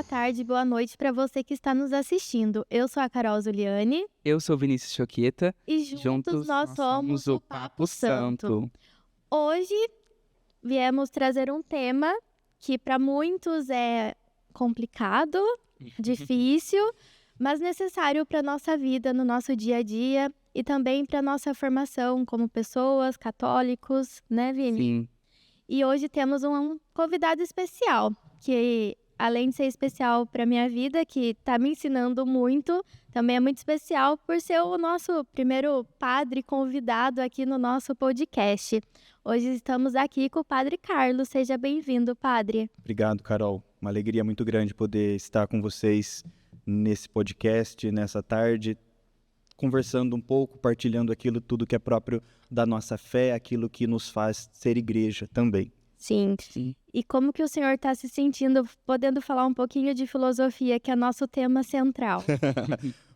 boa tarde, boa noite para você que está nos assistindo. Eu sou a Carol Zuliani Eu sou Vinícius Choqueta. e juntos nós somos o Papo Santo. Hoje viemos trazer um tema que para muitos é complicado, difícil, mas necessário para a nossa vida, no nosso dia a dia e também para a nossa formação como pessoas, católicos, né, Vini? Sim, E hoje temos um convidado especial, que além de ser especial para minha vida, que está me ensinando muito, também é muito especial por ser o nosso primeiro padre convidado aqui no nosso podcast. Hoje estamos aqui com o Padre Carlos. Seja bem-vindo, Padre. Obrigado, Carol. Uma alegria muito grande poder estar com vocês nesse podcast, nessa tarde, conversando um pouco, partilhando aquilo tudo que é próprio da nossa fé, aquilo que nos faz ser igreja também. Sim. E como que o senhor está se sentindo, podendo falar um pouquinho de filosofia, que é nosso tema central?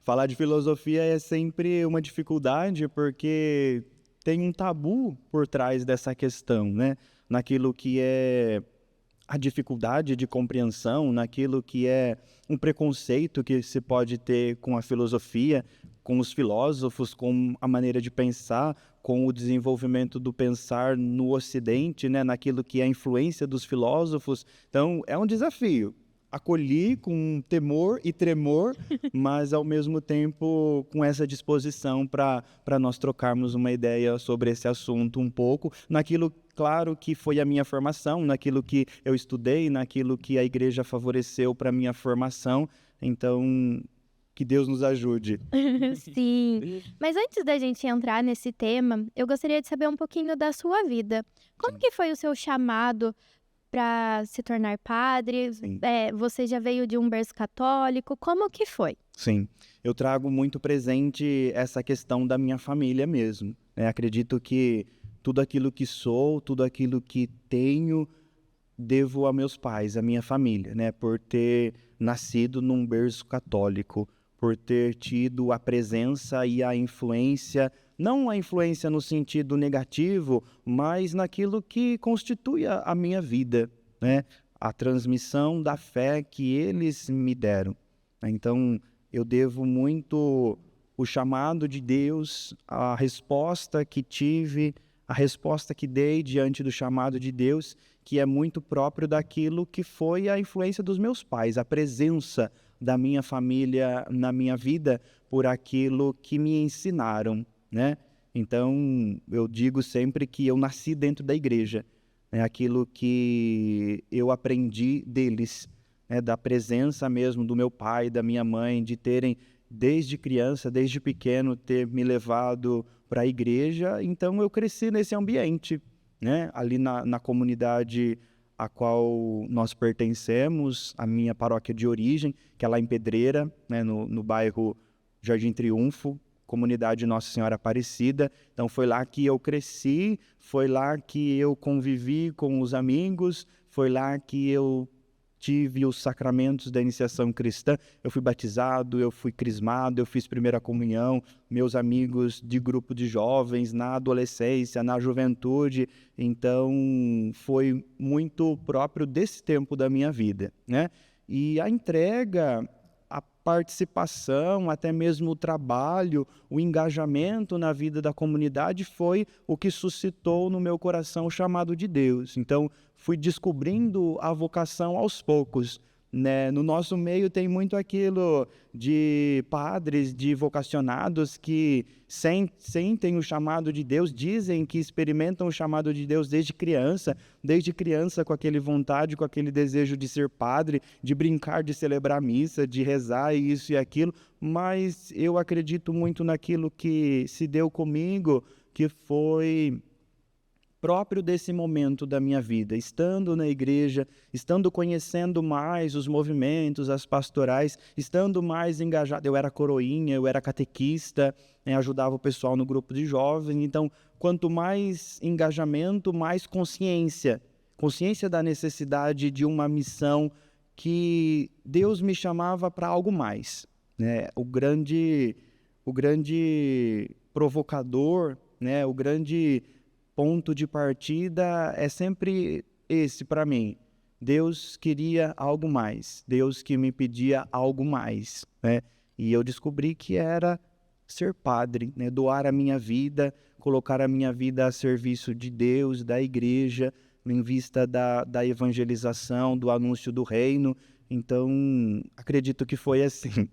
Falar de filosofia é sempre uma dificuldade, porque tem um tabu por trás dessa questão, né? Naquilo que é a dificuldade de compreensão, naquilo que é um preconceito que se pode ter com a filosofia, com os filósofos, com a maneira de pensar, com o desenvolvimento do pensar no Ocidente, né, naquilo que é a influência dos filósofos. Então, é um desafio. Acolhi com temor e tremor, mas ao mesmo tempo com essa disposição para nós trocarmos uma ideia sobre esse assunto um pouco, naquilo, claro, que foi a minha formação, naquilo que eu estudei, naquilo que a igreja favoreceu para a minha formação. Então, que Deus nos ajude. Sim. Mas antes da gente entrar nesse tema, eu gostaria de saber um pouquinho da sua vida. Como que foi o seu chamado para se tornar padre? Sim. Você já veio de um berço católico? Como que foi? Sim, eu trago muito presente essa questão da minha família mesmo, né? Acredito que tudo aquilo que sou, tudo aquilo que tenho, devo a meus pais, à minha família, né? Por ter nascido num berço católico, por ter tido a presença e a influência, não a influência no sentido negativo, mas naquilo que constitui a minha vida, né? A transmissão da fé que eles me deram. Então, eu devo muito o chamado de Deus, a resposta que tive, a resposta que dei diante do chamado de Deus, que é muito próprio daquilo que foi a influência dos meus pais, a presença da minha família na minha vida por aquilo que me ensinaram, né? Então, eu digo sempre que eu nasci dentro da igreja, né? Aquilo que eu aprendi deles, né? Da presença mesmo do meu pai, da minha mãe, de terem desde criança, desde pequeno, ter me levado para a igreja. Então, eu cresci nesse ambiente, né? Ali na comunidade a qual nós pertencemos, a minha paróquia de origem, que é lá em Pedreira, né, no bairro Jardim Triunfo, comunidade Nossa Senhora Aparecida. Então foi lá que eu cresci, foi lá que eu convivi com os amigos, foi lá que eu tive os sacramentos da iniciação cristã. Eu fui batizado, eu fui crismado, eu fiz primeira comunhão, meus amigos de grupo de jovens, na adolescência, na juventude. Então, foi muito próprio desse tempo da minha vida, né? E a entrega, a participação, até mesmo o trabalho, o engajamento na vida da comunidade foi o que suscitou no meu coração o chamado de Deus. Então, fui descobrindo a vocação aos poucos, né? No nosso meio tem muito aquilo de padres, de vocacionados que sentem o chamado de Deus, dizem que experimentam o chamado de Deus desde criança com aquele vontade, com aquele desejo de ser padre, de brincar, de celebrar a missa, de rezar isso e aquilo, mas eu acredito muito naquilo que se deu comigo, que foi próprio desse momento da minha vida, estando na igreja, estando conhecendo mais os movimentos, as pastorais, estando mais engajado. Eu era coroinha, eu era catequista, né, ajudava o pessoal no grupo de jovens. Então, quanto mais engajamento, mais consciência da necessidade de uma missão que Deus me chamava para algo mais, né? O grande provocador, né? O grande ponto de partida é sempre esse para mim. Deus queria algo mais, Deus que me pedia algo mais, né? E eu descobri que era ser padre, né? Doar a minha vida, colocar a minha vida a serviço de Deus, da igreja, em vista da evangelização, do anúncio do reino. Então, acredito que foi assim.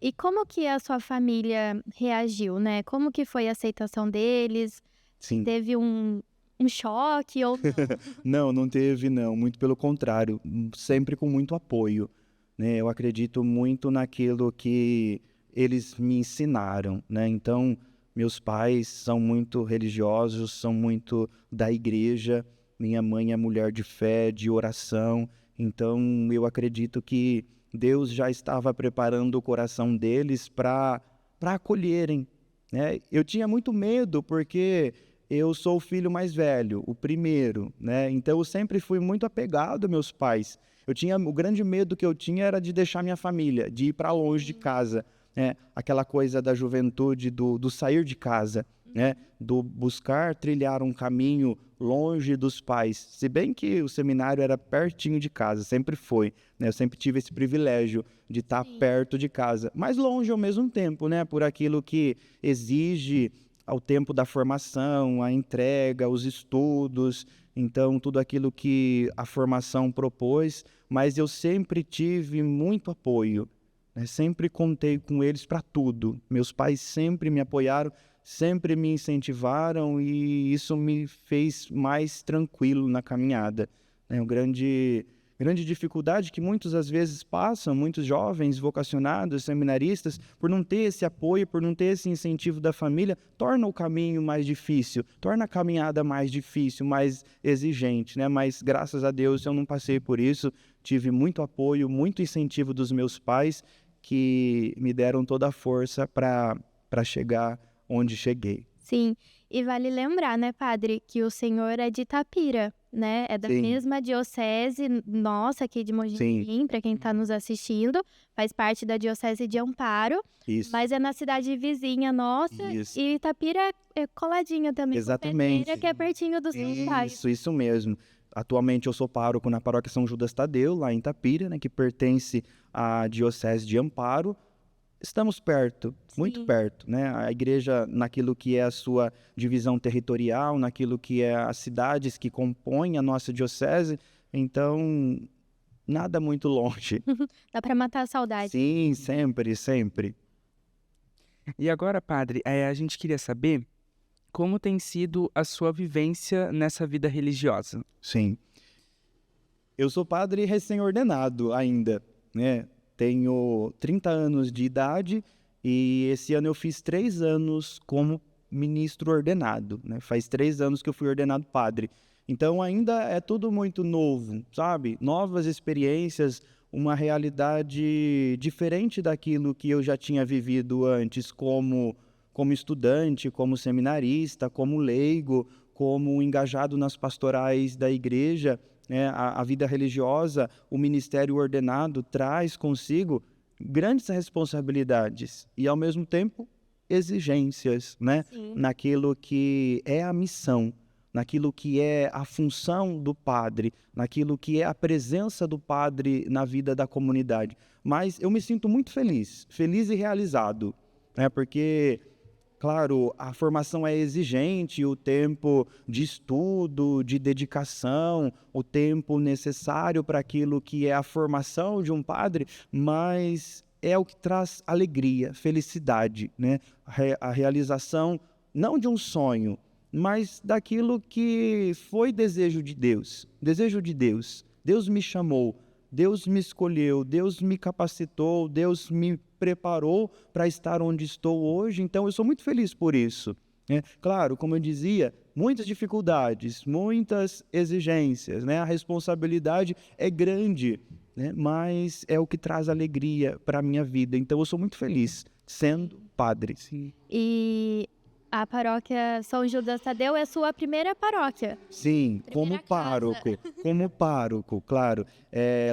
E como que a sua família reagiu, né? Como que foi a aceitação deles? Sim. Teve um choque ou não? Não teve não, muito pelo contrário, sempre com muito apoio, né? Eu acredito muito naquilo que eles me ensinaram, né? Então, meus pais são muito religiosos, são muito da igreja, minha mãe é mulher de fé, de oração, então eu acredito que Deus já estava preparando o coração deles para acolherem, né? Eu tinha muito medo porque eu sou o filho mais velho, o primeiro, né? Então eu sempre fui muito apegado aos meus pais. O grande medo que eu tinha era de deixar minha família, de ir para longe de casa, né? Aquela coisa da juventude, do sair de casa, né? Do buscar trilhar um caminho longe dos pais. Se bem que o seminário era pertinho de casa, sempre foi, né? Eu sempre tive esse privilégio de estar perto de casa, mas longe ao mesmo tempo, né? Por aquilo que exige ao tempo da formação, a entrega, os estudos, então tudo aquilo que a formação propôs, mas eu sempre tive muito apoio, né? Sempre contei com eles para tudo. Meus pais sempre me apoiaram, sempre me incentivaram e isso me fez mais tranquilo na caminhada, né? Grande dificuldade que muitos às vezes passam, muitos jovens vocacionados, seminaristas, por não ter esse apoio, por não ter esse incentivo da família, torna o caminho mais difícil, torna a caminhada mais difícil, mais exigente, né? Mas graças a Deus eu não passei por isso, tive muito apoio, muito incentivo dos meus pais que me deram toda a força para chegar onde cheguei. Sim, e vale lembrar, né, padre, que o senhor é de Itapira, né? É da Sim. mesma diocese nossa aqui de Mogi Sim. Mirim, para quem está nos assistindo, faz parte da diocese de Amparo, Isso. mas é na cidade vizinha nossa Isso. e Itapira é coladinha também Exatamente. com Pedreira, que é pertinho dos seus pais. Isso mesmo. Atualmente eu sou pároco na paróquia São Judas Tadeu, lá em Itapira, né, que pertence à diocese de Amparo. Estamos perto, muito Sim. perto, né? A igreja, naquilo que é a sua divisão territorial, naquilo que é as cidades que compõem a nossa diocese, então nada muito longe. Dá para matar a saudade. Sim, sempre, sempre. E agora, padre, a gente queria saber como tem sido a sua vivência nessa vida religiosa. Sim. Eu sou padre recém-ordenado ainda, né? Tenho 30 anos de idade e esse ano eu fiz 3 anos como ministro ordenado, né? Faz 3 anos que eu fui ordenado padre. Então ainda é tudo muito novo, sabe? Novas experiências, uma realidade diferente daquilo que eu já tinha vivido antes como estudante, como seminarista, como leigo, como engajado nas pastorais da igreja, né? A vida religiosa, o ministério ordenado traz consigo grandes responsabilidades e, ao mesmo tempo, exigências, né? Sim. Naquilo que é a missão, naquilo que é a função do padre, naquilo que é a presença do padre na vida da comunidade. Mas eu me sinto muito feliz e realizado, né? Porque claro, a formação é exigente, o tempo de estudo, de dedicação, o tempo necessário para aquilo que é a formação de um padre, mas é o que traz alegria, felicidade, né? A realização não de um sonho, mas daquilo que foi desejo de Deus. Desejo de Deus. Deus me chamou, Deus me escolheu, Deus me capacitou, Deus me preparou para estar onde estou hoje, então eu sou muito feliz por isso, né? Claro, como eu dizia, muitas dificuldades, muitas exigências, né? A responsabilidade é grande, né? Mas é o que traz alegria para a minha vida, então eu sou muito feliz sendo padre. Sim. E a paróquia São Judas Tadeu é sua primeira paróquia? Sim, Primeira como pároco, claro.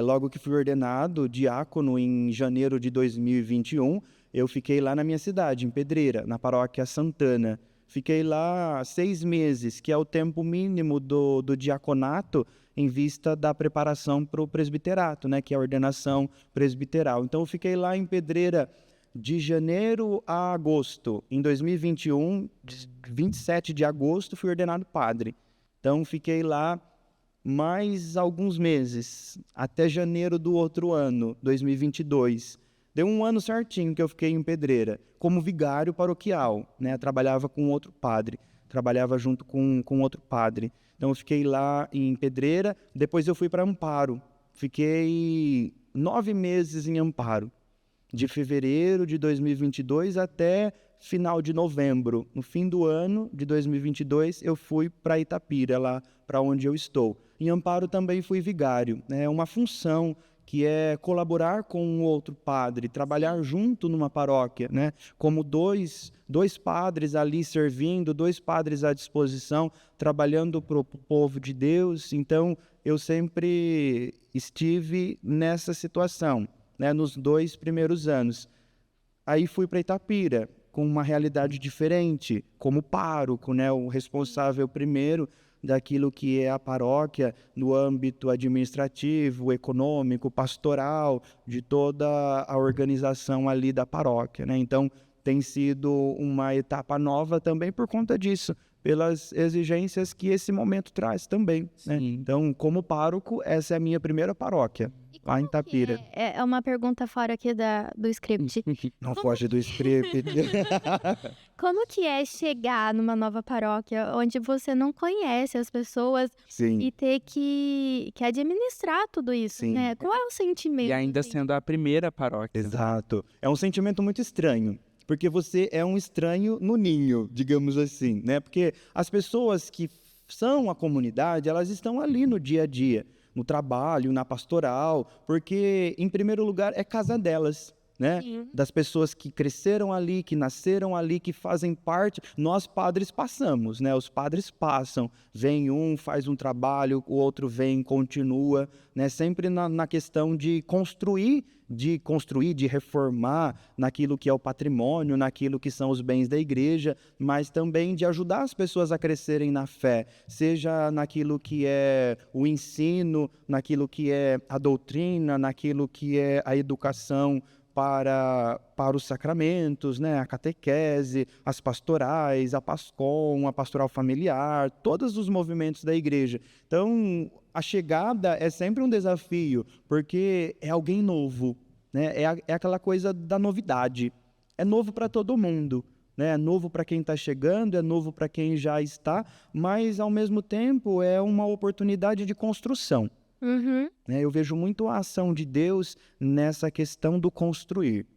Logo que fui ordenado diácono em janeiro de 2021, eu fiquei lá na minha cidade, em Pedreira, na paróquia Santana. Fiquei lá 6 meses, que é o tempo mínimo do diaconato em vista da preparação para o presbiterato, né, que é a ordenação presbiteral. Então, eu fiquei lá em Pedreira de janeiro a agosto. Em 2021, 27 de agosto, fui ordenado padre. Então, fiquei lá mais alguns meses, até janeiro do outro ano, 2022. Deu um ano certinho que eu fiquei em Pedreira, como vigário paroquial, né? Trabalhava com outro padre, trabalhava junto com outro padre. Então, eu fiquei lá em Pedreira, depois eu fui para Amparo. Fiquei 9 meses em Amparo, de fevereiro de 2022 até final de novembro. No fim do ano de 2022, eu fui para Itapira, lá para onde eu estou. Em Amparo também fui vigário. É uma função que é colaborar com um outro padre, trabalhar junto numa paróquia, né? Como dois padres ali servindo, 2 padres à disposição, trabalhando para o povo de Deus. Então, eu sempre estive nessa situação, né? Nos 2 primeiros anos. Aí fui para Itapira, com uma realidade diferente, como pároco, né? O responsável primeiro daquilo que é a paróquia no âmbito administrativo, econômico, pastoral, de toda a organização ali da paróquia, né? Então, tem sido uma etapa nova também por conta disso, pelas exigências que esse momento traz também, né? Então, como pároco, essa é a minha primeira paróquia, lá em Itapira. É uma pergunta fora aqui do script. Não foge do script. Como que é chegar numa nova paróquia onde você não conhece as pessoas Sim. e ter que administrar tudo isso, Sim. né? Qual é o sentimento? E ainda assim? sendo a primeira paróquia. Exato. É um sentimento muito estranho, porque você é um estranho no ninho, digamos assim, né? Porque as pessoas que são a comunidade, elas estão ali no dia a dia, no trabalho, na pastoral, porque, em primeiro lugar, é casa delas, né? Sim. Das pessoas que cresceram ali, que nasceram ali, que fazem parte. Nós padres passamos, né? Os padres passam. Vem um, faz um trabalho, o outro vem, continua, né? Sempre na questão de construir, de reformar naquilo que é o patrimônio, naquilo que são os bens da igreja, mas também de ajudar as pessoas a crescerem na fé, seja naquilo que é o ensino, naquilo que é a doutrina, naquilo que é a educação para os sacramentos, né? A catequese, as pastorais, a PASCOM, a pastoral familiar, todos os movimentos da igreja. Então, a chegada é sempre um desafio, porque é alguém novo, né? É aquela coisa da novidade. É novo para todo mundo, né? É novo para quem está chegando, é novo para quem já está, mas, ao mesmo tempo, é uma oportunidade de construção. Uhum. Eu vejo muito a ação de Deus nessa questão do construir.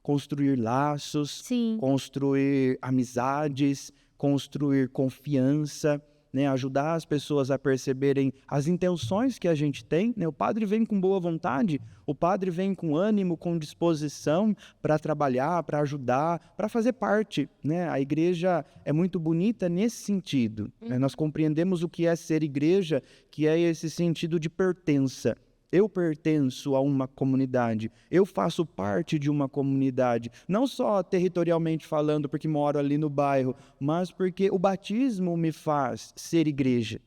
Construir laços, Sim. construir amizades, construir confiança, né? Ajudar as pessoas a perceberem as intenções que a gente tem, né? O padre vem com boa vontade, o padre vem com ânimo, com disposição para trabalhar, para ajudar, para fazer parte, né? A igreja é muito bonita nesse sentido, né? Nós compreendemos o que é ser igreja, que é esse sentido de pertença. Eu pertenço a uma comunidade, eu faço parte de uma comunidade, não só territorialmente falando, porque moro ali no bairro, mas porque o batismo me faz ser igreja.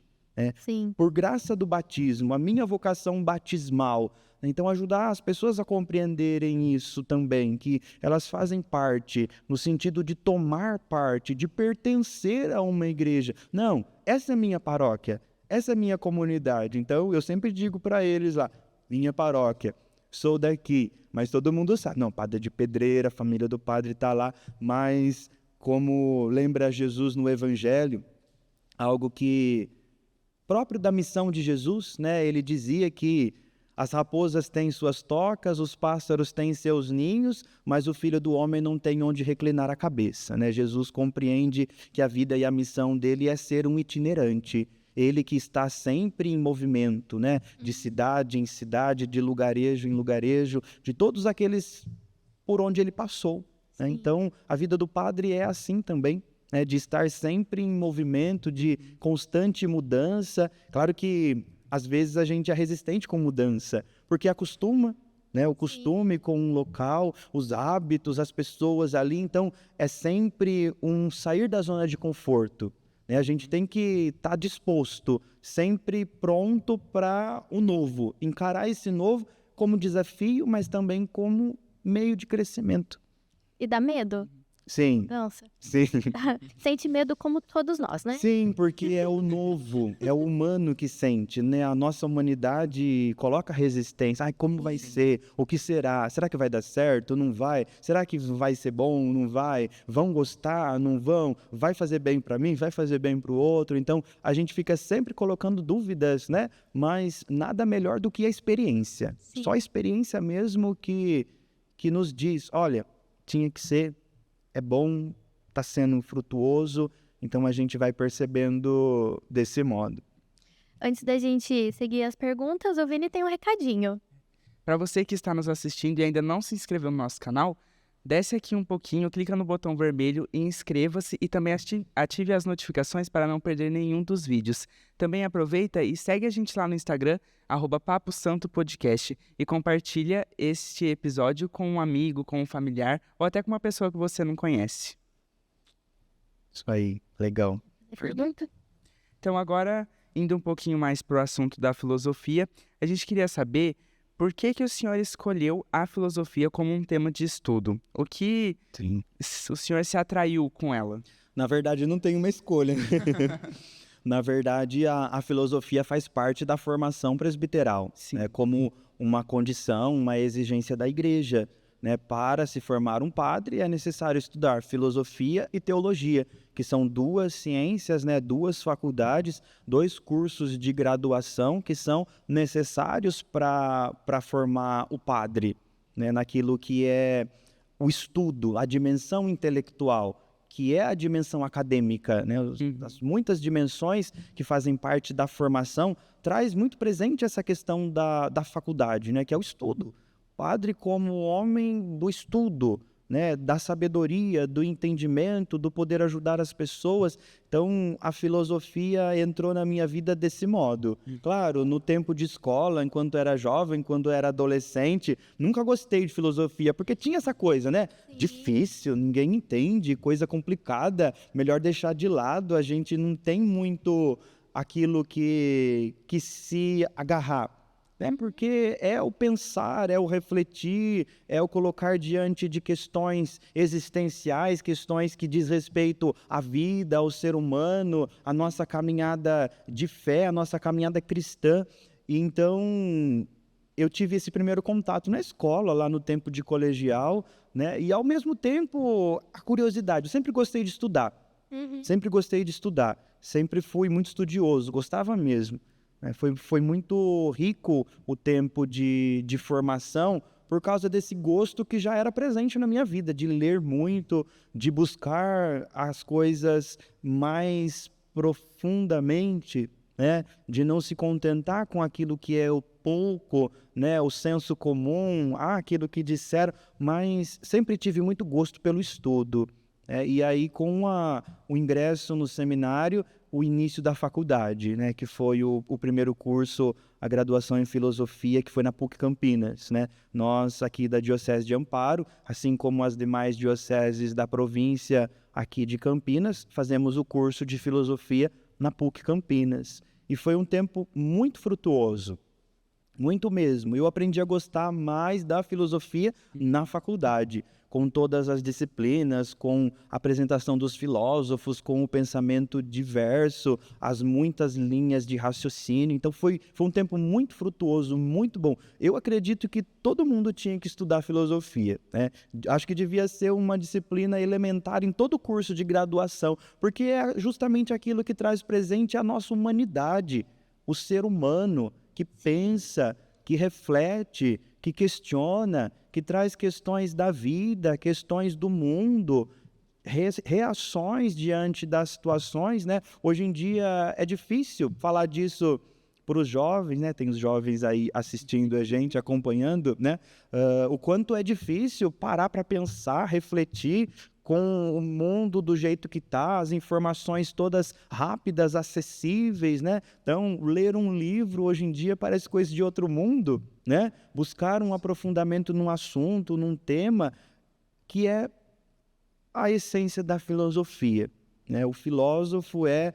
Sim. Por graça do batismo, a minha vocação batismal. Então, ajudar as pessoas a compreenderem isso também, que elas fazem parte, no sentido de tomar parte, de pertencer a uma igreja. Não, essa é a minha paróquia. Essa é a minha comunidade. Então, eu sempre digo para eles lá, minha paróquia, sou daqui, mas todo mundo sabe. Não, padre de Pedreira, a família do padre está lá, mas como lembra Jesus no Evangelho, algo que próprio da missão de Jesus, né? Ele dizia que as raposas têm suas tocas, os pássaros têm seus ninhos, mas o Filho do Homem não tem onde reclinar a cabeça, né? Jesus compreende que a vida e a missão dele é ser um itinerante. Ele que está sempre em movimento, né? De cidade em cidade, de lugarejo em lugarejo, de todos aqueles por onde ele passou, né? Então, a vida do padre é assim também, né? De estar sempre em movimento, de constante mudança. Claro que, às vezes, a gente é resistente com mudança, porque acostuma, né? O costume com um local, os hábitos, as pessoas ali. Então, é sempre um sair da zona de conforto, né? A gente tem que estar disposto, sempre pronto para o novo. Encarar esse novo como desafio, mas também como meio de crescimento. E dá medo? Sim, Nossa. sim. Sente medo como todos nós, né? Sim, porque é o novo, é o humano que sente, né? A nossa humanidade coloca resistência. Ai, como vai ser? O que será? Será que vai dar certo? Não vai? Será que vai ser bom? Não vai? Vão gostar? Não vão? Vai fazer bem para mim? Vai fazer bem para o outro? Então, a gente fica sempre colocando dúvidas, né? Mas nada melhor do que a experiência. Sim. Só a experiência mesmo que nos diz, olha, tinha que ser, é bom, está sendo frutuoso. Então, a gente vai percebendo desse modo. Antes da gente seguir as perguntas, o Vini tem um recadinho. Para você que está nos assistindo e ainda não se inscreveu no nosso canal, desce aqui um pouquinho, clica no botão vermelho e inscreva-se e também ative as notificações para não perder nenhum dos vídeos. Também aproveita e segue a gente lá no Instagram, @PapoSantoPodcast, e compartilha este episódio com um amigo, com um familiar ou até com uma pessoa que você não conhece. Isso aí, legal. Pergunta? Então agora, indo um pouquinho mais para o assunto da filosofia, a gente queria saber por que o senhor escolheu a filosofia como um tema de estudo? O que Sim. o senhor se atraiu com ela? Na verdade, não tem uma escolha. Na verdade, a filosofia faz parte da formação presbiteral, né? Como uma condição, uma exigência da igreja. Né? Para se formar um padre, é necessário estudar filosofia e teologia, que são duas ciências, né? Duas faculdades, 2 cursos de graduação que são necessários para formar o padre, né? Naquilo que é o estudo, a dimensão intelectual, que é a dimensão acadêmica, né? As muitas dimensões que fazem parte da formação traz muito presente essa questão da faculdade, né? Que é o estudo. Padre como homem do estudo, né? Da sabedoria, do entendimento, do poder ajudar as pessoas. Então, a filosofia entrou na minha vida desse modo. Claro, no tempo de escola, enquanto era jovem, quando era adolescente, nunca gostei de filosofia, porque tinha essa coisa, né? Sim. Difícil, ninguém entende, coisa complicada, melhor deixar de lado, a gente não tem muito aquilo que se agarrar. Porque é o pensar, é o refletir, é o colocar diante de questões existenciais, questões que diz respeito à vida, ao ser humano, à nossa caminhada de fé, à nossa caminhada cristã. E então, eu tive esse primeiro contato na escola, lá no tempo de colegial, né? E ao mesmo tempo, a curiosidade. Eu sempre gostei de estudar, sempre fui muito estudioso, gostava mesmo. Foi muito rico o tempo de formação por causa desse gosto que já era presente na minha vida, de ler muito, de buscar as coisas mais profundamente, né? De não se contentar com aquilo que é o pouco, né? O senso comum, aquilo que disseram, mas sempre tive muito gosto pelo estudo. E aí, com o ingresso no seminário, o início da faculdade, né, que foi o primeiro curso, a graduação em filosofia, que foi na PUC Campinas, né? Nós aqui da Diocese de Amparo, assim como as demais dioceses da província aqui de Campinas, fazemos o curso de filosofia na PUC Campinas. E foi um tempo muito frutuoso, muito mesmo. Eu aprendi a gostar mais da filosofia na faculdade, com todas as disciplinas, com a apresentação dos filósofos, com o pensamento diverso, as muitas linhas de raciocínio. Então foi um tempo muito frutuoso, muito bom. Eu acredito que todo mundo tinha que estudar filosofia, né? Acho que devia ser uma disciplina elementar em todo curso de graduação, porque é justamente aquilo que traz presente a nossa humanidade, o ser humano que pensa, que reflete, que questiona, que traz questões da vida, questões do mundo, reações diante das situações, né? Hoje em dia é difícil falar disso para os jovens, né? Tem os jovens aí assistindo a gente, acompanhando, né? O quanto é difícil parar para pensar, refletir com o mundo do jeito que está, as informações todas rápidas, acessíveis, né? Então, ler um livro hoje em dia parece coisa de outro mundo, né? Buscar um aprofundamento num assunto, num tema, que é a essência da filosofia, né? O filósofo é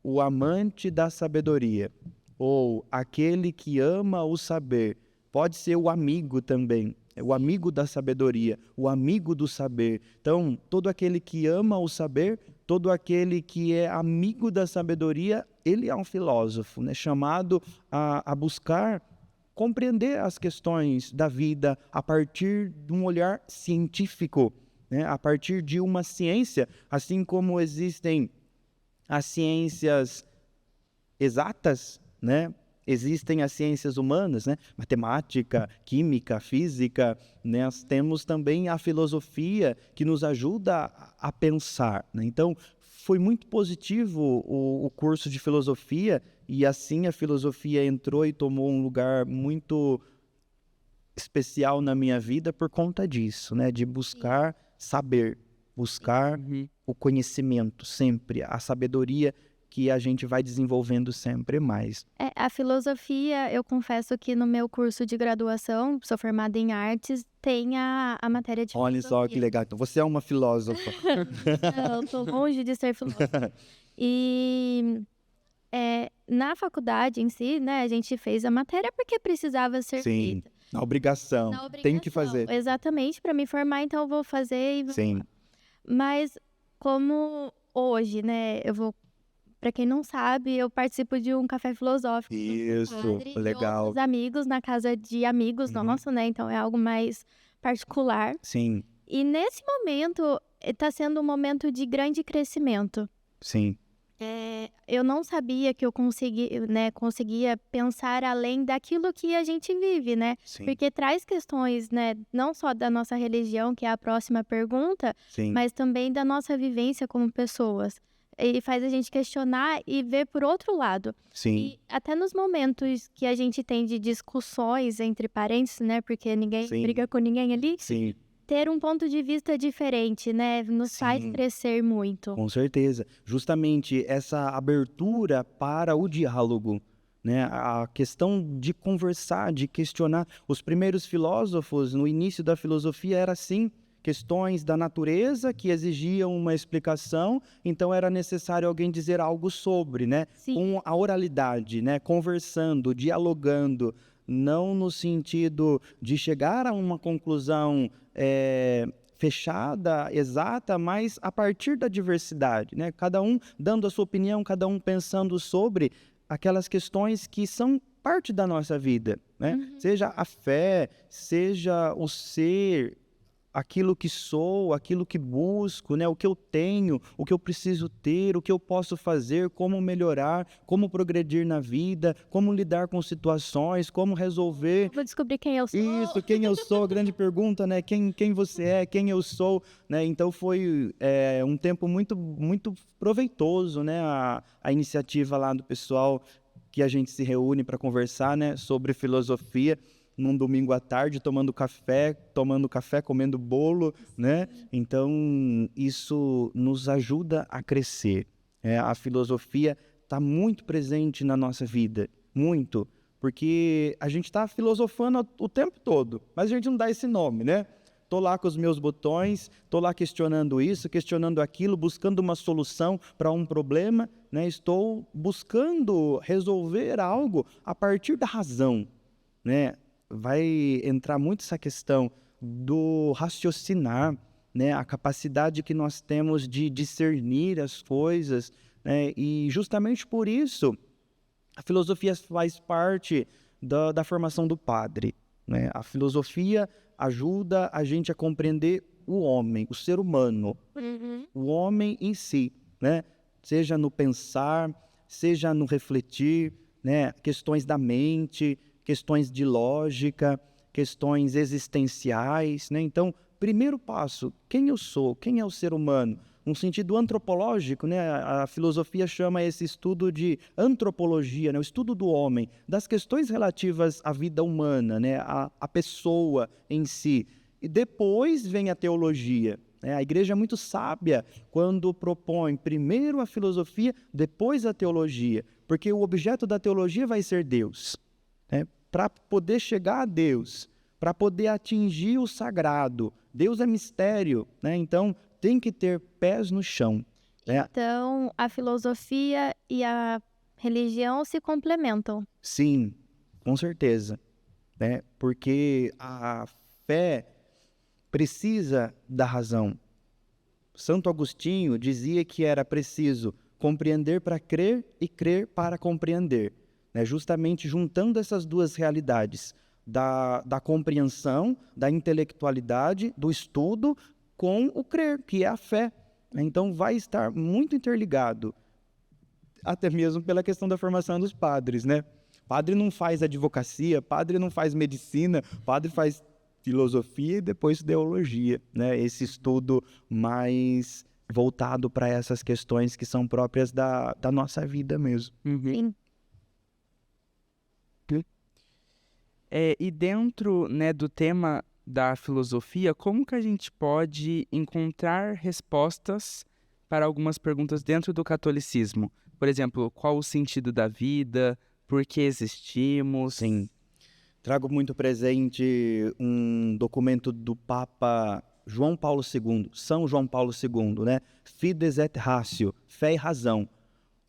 o amante da sabedoria, ou aquele que ama o saber. Pode ser o amigo também, é o amigo da sabedoria, o amigo do saber. Então, todo aquele que ama o saber, todo aquele que é amigo da sabedoria, ele é um filósofo, né? Chamado a buscar compreender as questões da vida a partir de um olhar científico, né? A partir de uma ciência, assim como existem as ciências exatas, né? Existem as ciências humanas, né? Matemática, química, física. Nós temos também a filosofia que nos ajuda a pensar, né? Então, foi muito positivo o curso de filosofia e assim a filosofia entrou e tomou um lugar muito especial na minha vida por conta disso, né? De buscar saber, buscar o conhecimento sempre, a sabedoria que a gente vai desenvolvendo sempre mais. A filosofia, eu confesso que no meu curso de graduação, sou formada em artes, tem a matéria de Olha filosofia. só que legal. Então, você é uma filósofa. Não, estou longe de ser filósofa. E na faculdade em si, né, a gente fez a matéria porque precisava ser Sim, feita. na obrigação. Na Tem que obrigação, fazer. exatamente, para me formar, então eu vou fazer e vou. Sim, Mas como hoje, né, para quem não sabe, eu participo de um café filosófico do isso, padre e legal. outros amigos na casa de amigos nossos, né? Então é algo mais particular. Sim, E nesse momento, está sendo um momento de grande crescimento. sim, Eu não sabia que eu conseguia pensar além daquilo que a gente vive, né? sim, Porque traz questões, né, não só da nossa religião, que é a próxima pergunta, sim, mas também da nossa vivência como pessoas. Ele faz a gente questionar e ver por outro lado. sim, E até nos momentos que a gente tem de discussões entre parentes, né? Porque ninguém Sim. briga com ninguém ali. sim, Ter um ponto de vista diferente, né? Nos faz Sim. crescer muito. com certeza. Justamente essa abertura para o diálogo, né? A questão de conversar, de questionar. Os primeiros filósofos, no início da filosofia, era assim, questões da natureza que exigiam uma explicação, então era necessário alguém dizer algo sobre, né? Sim. Com a oralidade, né? Conversando, dialogando, não no sentido de chegar a uma conclusão fechada, exata, mas a partir da diversidade, né? Cada um dando a sua opinião, cada um pensando sobre aquelas questões que são parte da nossa vida, né? Seja a fé, seja o ser, aquilo que sou, aquilo que busco, né? O que eu tenho, o que eu preciso ter, o que eu posso fazer, como melhorar, como progredir na vida, como lidar com situações, como resolver. Vou descobrir quem eu sou. Isso, quem eu sou, a grande pergunta, né? Quem você é, quem eu sou, né? Então foi um tempo muito, muito proveitoso, né? A iniciativa lá do pessoal que a gente se reúne para conversar, né? Sobre filosofia, num domingo à tarde, tomando café, comendo bolo, né? Então isso nos ajuda a crescer. A filosofia está muito presente na nossa vida, muito. Porque a gente está filosofando o tempo todo, mas a gente não dá esse nome, né? Estou lá com os meus botões, estou lá questionando isso, questionando aquilo, buscando uma solução para um problema, né? Estou buscando resolver algo a partir da razão, né? Vai entrar muito essa questão do raciocinar, né? A capacidade que nós temos de discernir as coisas, né? E justamente por isso a filosofia faz parte da formação do padre, né? A filosofia ajuda a gente a compreender o homem, o ser humano, o homem em si, né? Seja no pensar, seja no refletir, né? Questões da mente, questões de lógica, questões existenciais, né? Então, primeiro passo, quem eu sou? Quem é o ser humano? Um sentido antropológico, né? A filosofia chama esse estudo de antropologia, né? O estudo do homem, das questões relativas à vida humana, né? A pessoa em si. E depois vem a teologia, né? A igreja é muito sábia quando propõe primeiro a filosofia, depois a teologia, porque o objeto da teologia vai ser Deus, né? Para poder chegar a Deus, para poder atingir o sagrado. Deus é mistério, né? Então tem que ter pés no chão, né? Então, a filosofia e a religião se complementam. Sim, com certeza, né? Porque a fé precisa da razão. Santo Agostinho dizia que era preciso compreender para crer e crer para compreender, né? Justamente juntando essas duas realidades, da compreensão, da intelectualidade, do estudo, com o crer, que é a fé. Então vai estar muito interligado, até mesmo pela questão da formação dos padres, né? Padre não faz advocacia, padre não faz medicina, padre faz filosofia e depois teologia, né? Esse estudo mais voltado para essas questões que são próprias da nossa vida mesmo. Sim. E dentro, né, do tema da filosofia, como que a gente pode encontrar respostas para algumas perguntas dentro do catolicismo? Por exemplo, qual o sentido da vida? Por que existimos? Sim. Trago muito presente um documento do Papa João Paulo II, São João Paulo II, né? Fides et Ratio, fé e razão.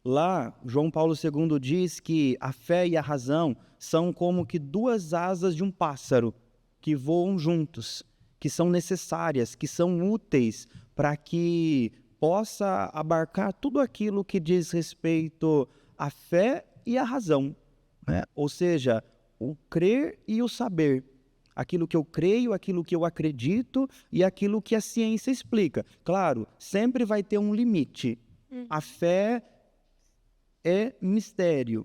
Lá, João Paulo II diz que a fé e a razão são como que duas asas de um pássaro que voam juntos, que são necessárias, que são úteis para que possa abarcar tudo aquilo que diz respeito à fé e à razão, né? Ou seja, o crer e o saber. Aquilo que eu creio, aquilo que eu acredito e aquilo que a ciência explica. Claro, sempre vai ter um limite. A fé é mistério.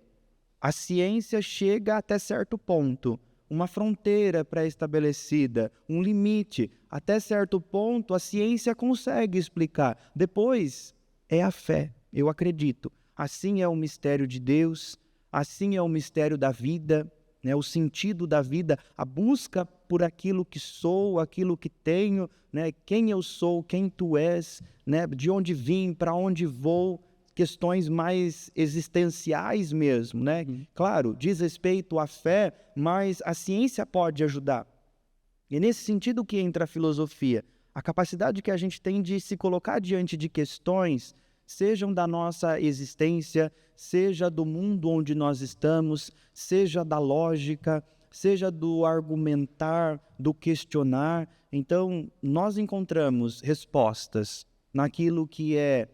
A ciência chega até certo ponto, uma fronteira pré-estabelecida, um limite. Até certo ponto, a ciência consegue explicar. Depois, é a fé, eu acredito. Assim é o mistério de Deus, assim é o mistério da vida, né? O sentido da vida, a busca por aquilo que sou, aquilo que tenho, né? Quem eu sou, quem tu és, né? De onde vim, para onde vou. Questões mais existenciais mesmo, né? Claro, diz respeito à fé, mas a ciência pode ajudar. E nesse sentido que entra a filosofia, a capacidade que a gente tem de se colocar diante de questões, sejam da nossa existência, seja do mundo onde nós estamos, seja da lógica, seja do argumentar, do questionar. Então, nós encontramos respostas naquilo que é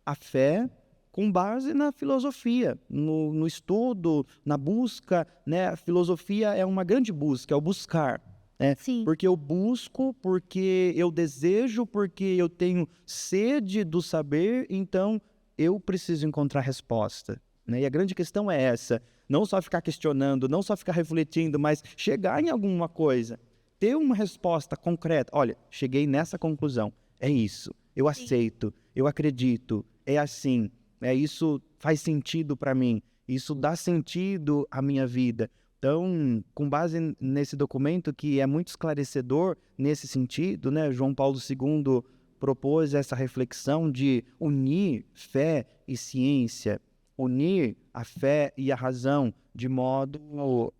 a fé, com base na filosofia, no estudo, na busca, né? A filosofia é uma grande busca, é o buscar, né? Sim. Porque eu busco, porque eu desejo, porque eu tenho sede do saber, então eu preciso encontrar resposta, né? E a grande questão é essa, não só ficar questionando, não só ficar refletindo, mas chegar em alguma coisa, ter uma resposta concreta. Olha, cheguei nessa conclusão, é isso, eu aceito, eu acredito, é assim. Isso faz sentido para mim, isso dá sentido à minha vida. Então, com base nesse documento, que é muito esclarecedor nesse sentido, né, João Paulo II propôs essa reflexão de unir fé e ciência, unir a fé e a razão, de modo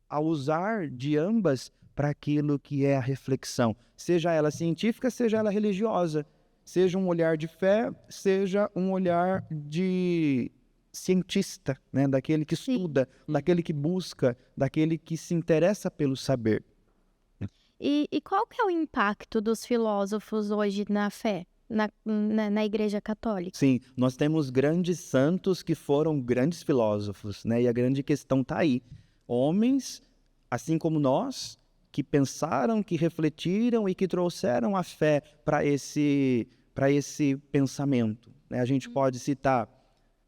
a usar de ambas para aquilo que é a reflexão, seja ela científica, seja ela religiosa. Seja um olhar de fé, seja um olhar de cientista, né? Daquele que estuda, daquele que busca, daquele que se interessa pelo saber. E qual que é o impacto dos filósofos hoje na fé, na Igreja Católica? Sim, nós temos grandes santos que foram grandes filósofos, né? E a grande questão está aí. Homens, assim como nós, que pensaram, que refletiram e que trouxeram a fé para esse pensamento, né? A gente pode citar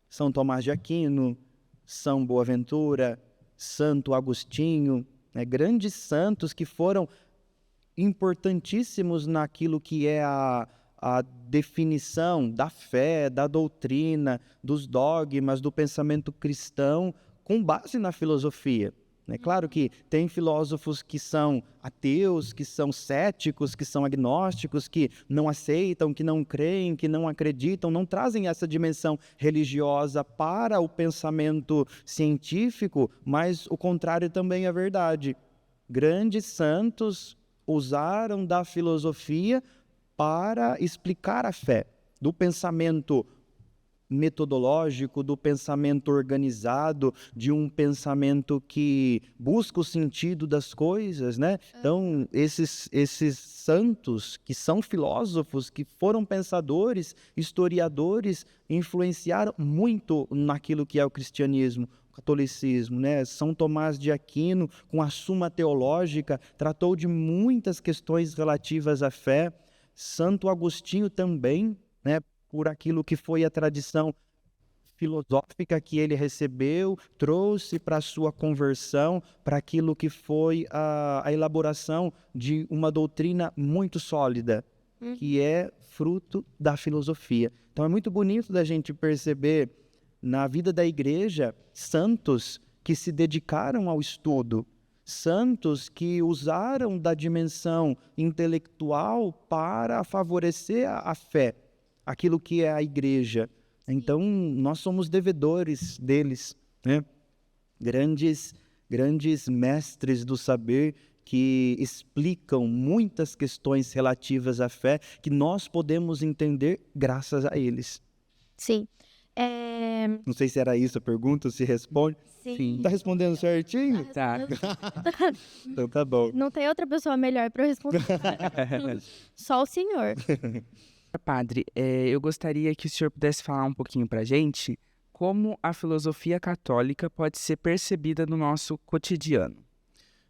São Tomás de Aquino, São Boaventura, Santo Agostinho, né? Grandes santos que foram importantíssimos naquilo que é a definição da fé, da doutrina, dos dogmas, do pensamento cristão, com base na filosofia. É claro que tem filósofos que são ateus, que são céticos, que são agnósticos, que não aceitam, que não creem, que não acreditam, não trazem essa dimensão religiosa para o pensamento científico, mas o contrário também é verdade. Grandes santos usaram da filosofia para explicar a fé, do pensamento metodológico, do pensamento organizado, de um pensamento que busca o sentido das coisas, né? Então, esses santos que são filósofos, que foram pensadores, historiadores, influenciaram muito naquilo que é o cristianismo, o catolicismo, né? São Tomás de Aquino, com a Suma Teológica, tratou de muitas questões relativas à fé. Santo Agostinho também, né? Por aquilo que foi a tradição filosófica que ele recebeu, trouxe para a sua conversão, para aquilo que foi a elaboração de uma doutrina muito sólida, que é fruto da filosofia. Então é muito bonito da gente perceber na vida da igreja santos que se dedicaram ao estudo, santos que usaram da dimensão intelectual para favorecer a fé, aquilo que é a igreja. Então, nós somos devedores deles, né? Grandes mestres do saber que explicam muitas questões relativas à fé que nós podemos entender graças a eles. Sim. Não sei se era isso a pergunta, se responde. Sim. Tá respondendo certinho? Tá. Então tá bom. Não tem outra pessoa melhor para responder. Só o senhor. Padre, eu gostaria que o senhor pudesse falar um pouquinho pra gente como a filosofia católica pode ser percebida no nosso cotidiano.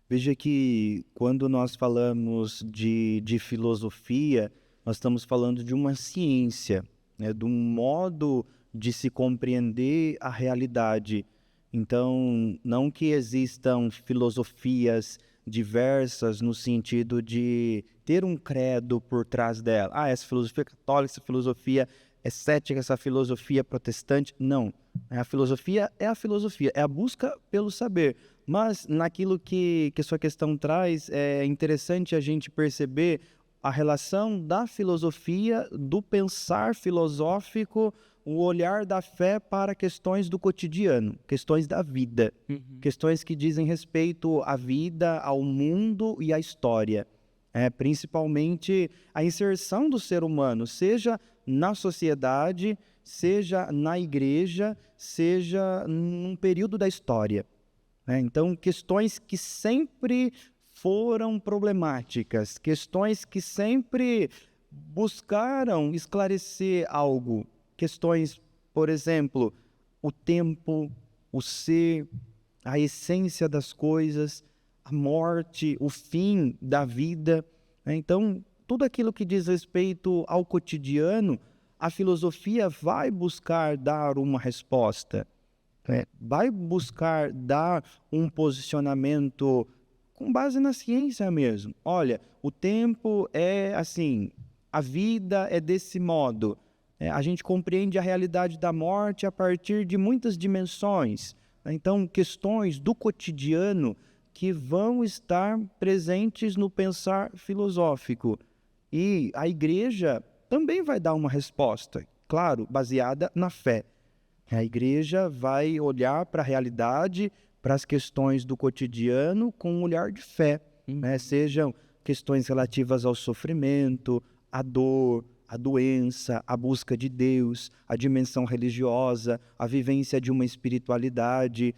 Veja que quando nós falamos de filosofia, nós estamos falando de uma ciência, né, de um modo de se compreender a realidade. Então, não que existam filosofias diversas no sentido de ter um credo por trás dela. Essa filosofia católica, essa filosofia é cética, essa filosofia protestante. Não. A filosofia, é a busca pelo saber. Mas naquilo que sua questão traz, é interessante a gente perceber a relação da filosofia, do pensar filosófico, o olhar da fé para questões do cotidiano, questões da vida, questões que dizem respeito à vida, ao mundo e à história. Principalmente a inserção do ser humano, seja na sociedade, seja na igreja, seja num período da história. Então, questões que sempre foram problemáticas, questões que sempre buscaram esclarecer algo. Questões, por exemplo, o tempo, o ser, a essência das coisas, a morte, o fim da vida. Então, tudo aquilo que diz respeito ao cotidiano, a filosofia vai buscar dar uma resposta, vai buscar dar um posicionamento com base na ciência mesmo. Olha, o tempo é assim, a vida é desse modo. A gente compreende a realidade da morte a partir de muitas dimensões. Então, questões do cotidiano que vão estar presentes no pensar filosófico. E a igreja também vai dar uma resposta, claro, baseada na fé. A igreja vai olhar para a realidade, para as questões do cotidiano com um olhar de fé, Sejam questões relativas ao sofrimento, à dor, à doença, à busca de Deus, a dimensão religiosa, a vivência de uma espiritualidade,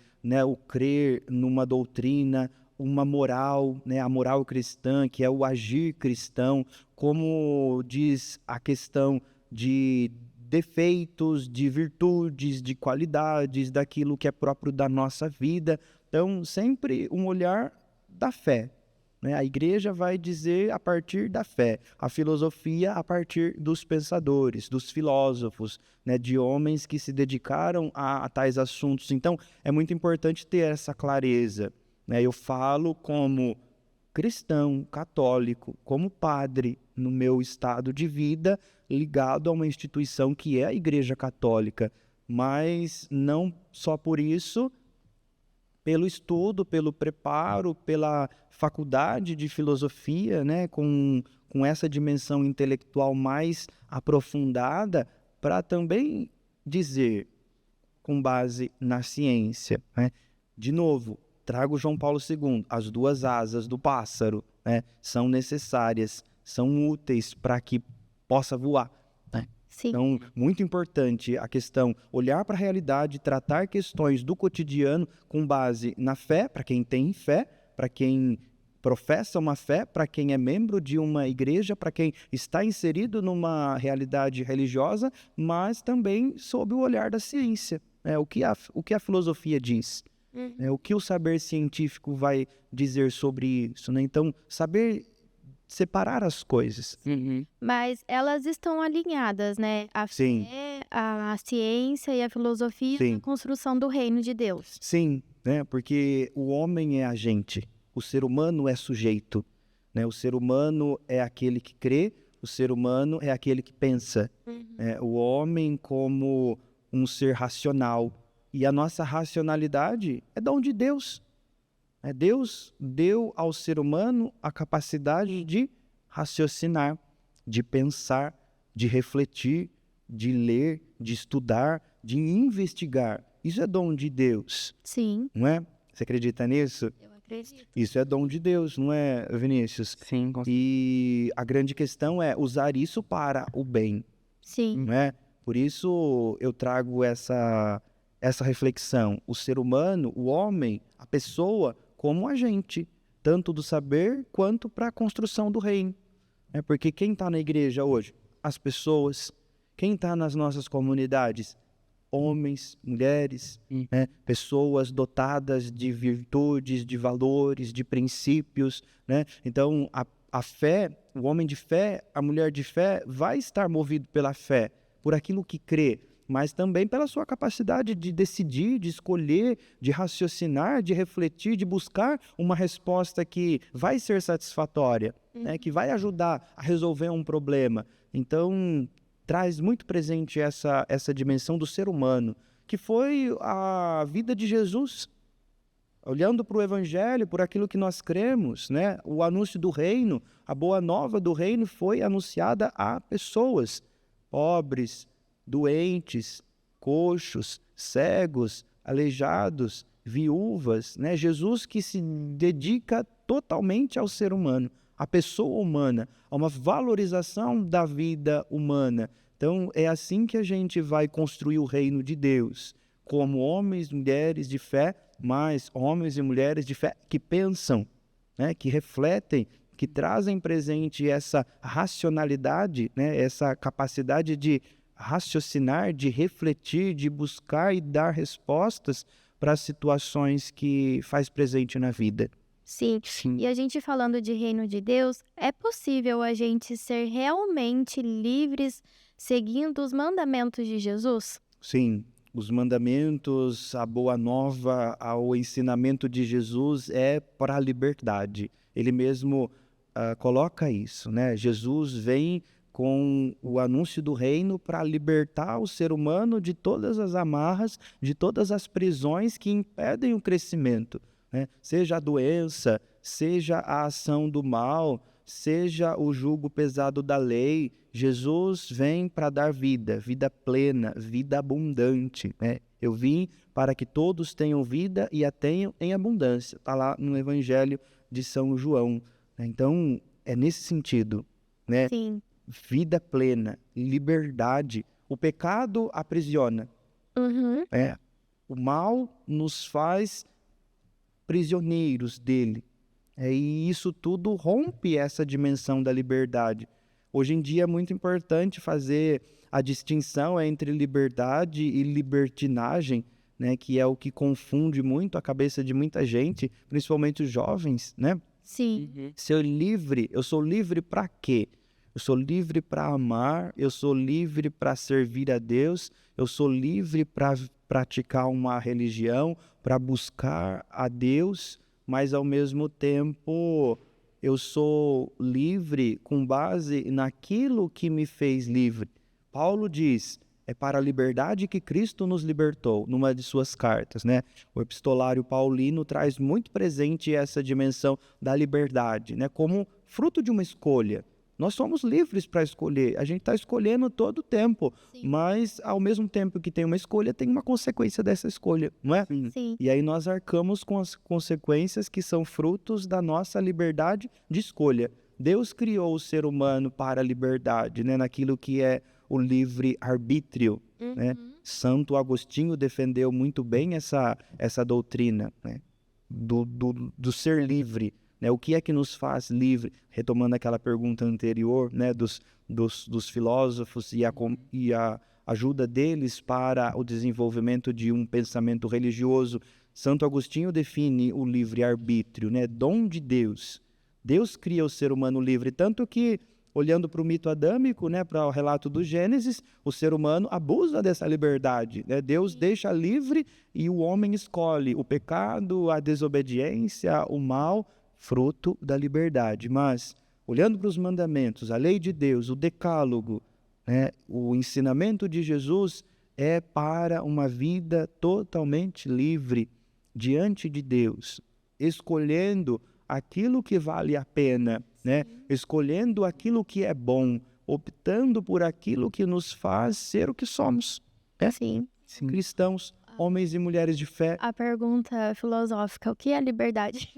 o crer numa doutrina, uma moral, a moral cristã, que é o agir cristão, como diz a questão de defeitos, de virtudes, de qualidades, daquilo que é próprio da nossa vida. Então, sempre um olhar da fé. A igreja vai dizer a partir da fé, a filosofia a partir dos pensadores, dos filósofos, de homens que se dedicaram a tais assuntos. Então, é muito importante ter essa clareza. Eu falo como cristão, católico, como padre no meu estado de vida, ligado a uma instituição que é a Igreja Católica, mas não só por isso pelo estudo, pelo preparo, pela faculdade de filosofia, né, com essa dimensão intelectual mais aprofundada, para também dizer, com base na ciência, né? De novo, trago João Paulo II, as duas asas do pássaro, né, são necessárias, são úteis para que possa voar. Sim. Então, muito importante a questão, olhar para a realidade, tratar questões do cotidiano com base na fé, para quem tem fé, para quem professa uma fé, para quem é membro de uma igreja, para quem está inserido numa realidade religiosa, mas também sob o olhar da ciência. O que a filosofia diz, o que o saber científico vai dizer sobre isso, né? Então, saber separar as coisas. Mas elas estão alinhadas, né? A Sim. fé, a ciência e a filosofia Sim. na construção do reino de Deus. Sim, né? Porque o homem é agente, o ser humano é sujeito, né? O ser humano é aquele que crê, o ser humano é aquele que pensa. O homem como um ser racional. E a nossa racionalidade é dom de Deus. Deus deu ao ser humano a capacidade de raciocinar, de pensar, de refletir, de ler, de estudar, de investigar. Isso é dom de Deus, Sim, não é? Você acredita nisso? eu acredito. Isso é dom de Deus, não é, Vinícius? Sim, E a grande questão é usar isso para o bem, Sim, não é? Por isso eu trago essa reflexão. O ser humano, o homem, a pessoa, como agente, tanto do saber quanto para a construção do reino. Porque quem está na igreja hoje? As pessoas. Quem está nas nossas comunidades? Homens, mulheres, pessoas dotadas de virtudes, de valores, de princípios. Então, a fé, o homem de fé, a mulher de fé, vai estar movido pela fé, por aquilo que crê, mas também pela sua capacidade de decidir, de escolher, de raciocinar, de refletir, de buscar uma resposta que vai ser satisfatória, que vai ajudar a resolver um problema. Então, traz muito presente essa dimensão do ser humano, que foi a vida de Jesus. Olhando para o Evangelho, por aquilo que nós cremos, o anúncio do reino, a boa nova do reino foi anunciada a pessoas pobres, doentes, coxos, cegos, aleijados, viúvas, Jesus que se dedica totalmente ao ser humano, à pessoa humana, a uma valorização da vida humana. Então, é assim que a gente vai construir o reino de Deus, como homens e mulheres de fé, mas homens e mulheres de fé que pensam, que refletem, que trazem presente essa racionalidade, essa capacidade de raciocinar, de refletir, de buscar e dar respostas para as situações que faz presente na vida. sim. E a gente falando de reino de Deus, é possível a gente ser realmente livres seguindo os mandamentos de Jesus? Sim, os mandamentos, a boa nova, o ensinamento de Jesus é para a liberdade. Ele mesmo coloca isso, Jesus vem com o anúncio do reino para libertar o ser humano de todas as amarras, de todas as prisões que impedem o crescimento, seja a doença, seja a ação do mal, seja o jugo pesado da lei. Jesus vem para dar vida, vida plena, vida abundante. Eu vim para que todos tenham vida e a tenham em abundância. Está lá no Evangelho de São João. Então, é nesse sentido, Sim. Vida plena, liberdade. O pecado aprisiona. O mal nos faz prisioneiros dele. E isso tudo rompe essa dimensão da liberdade. Hoje em dia é muito importante fazer a distinção entre liberdade e libertinagem, que é o que confunde muito a cabeça de muita gente, principalmente os jovens, Sim. Eu sou livre para quê? Eu sou livre para amar, eu sou livre para servir a Deus, eu sou livre para praticar uma religião, para buscar a Deus, mas ao mesmo tempo eu sou livre com base naquilo que me fez livre. Paulo diz, é para a liberdade que Cristo nos libertou, numa de suas cartas, né? O epistolário paulino traz muito presente essa dimensão da liberdade, né? Como fruto de uma escolha. Nós somos livres para escolher, a gente está escolhendo todo o tempo, mas ao mesmo tempo que tem uma escolha, tem uma consequência dessa escolha, não é? Sim. E aí nós arcamos com as consequências que são frutos da nossa liberdade de escolha. Deus criou o ser humano para a liberdade, né? Naquilo que é o livre-arbítrio, né? Santo Agostinho defendeu muito bem essa doutrina, né? do ser livre. Né, o que é que nos faz livre? Retomando aquela pergunta anterior, né, dos filósofos e a ajuda deles para o desenvolvimento de um pensamento religioso, Santo Agostinho define o livre-arbítrio, né, dom de Deus. Deus cria o ser humano livre, tanto que, olhando para o mito adâmico, né, para o relato do Gênesis, o ser humano abusa dessa liberdade. Né? Deus deixa livre e o homem escolhe o pecado, a desobediência, o mal, fruto da liberdade. Mas, olhando para os mandamentos, a lei de Deus, o decálogo, né, o ensinamento de Jesus é para uma vida totalmente livre diante de Deus, escolhendo aquilo que vale a pena, né? Escolhendo aquilo que é bom, optando por aquilo que nos faz ser o que somos. Né? Sim. Cristãos, homens e mulheres de fé. A pergunta filosófica, o que é liberdade?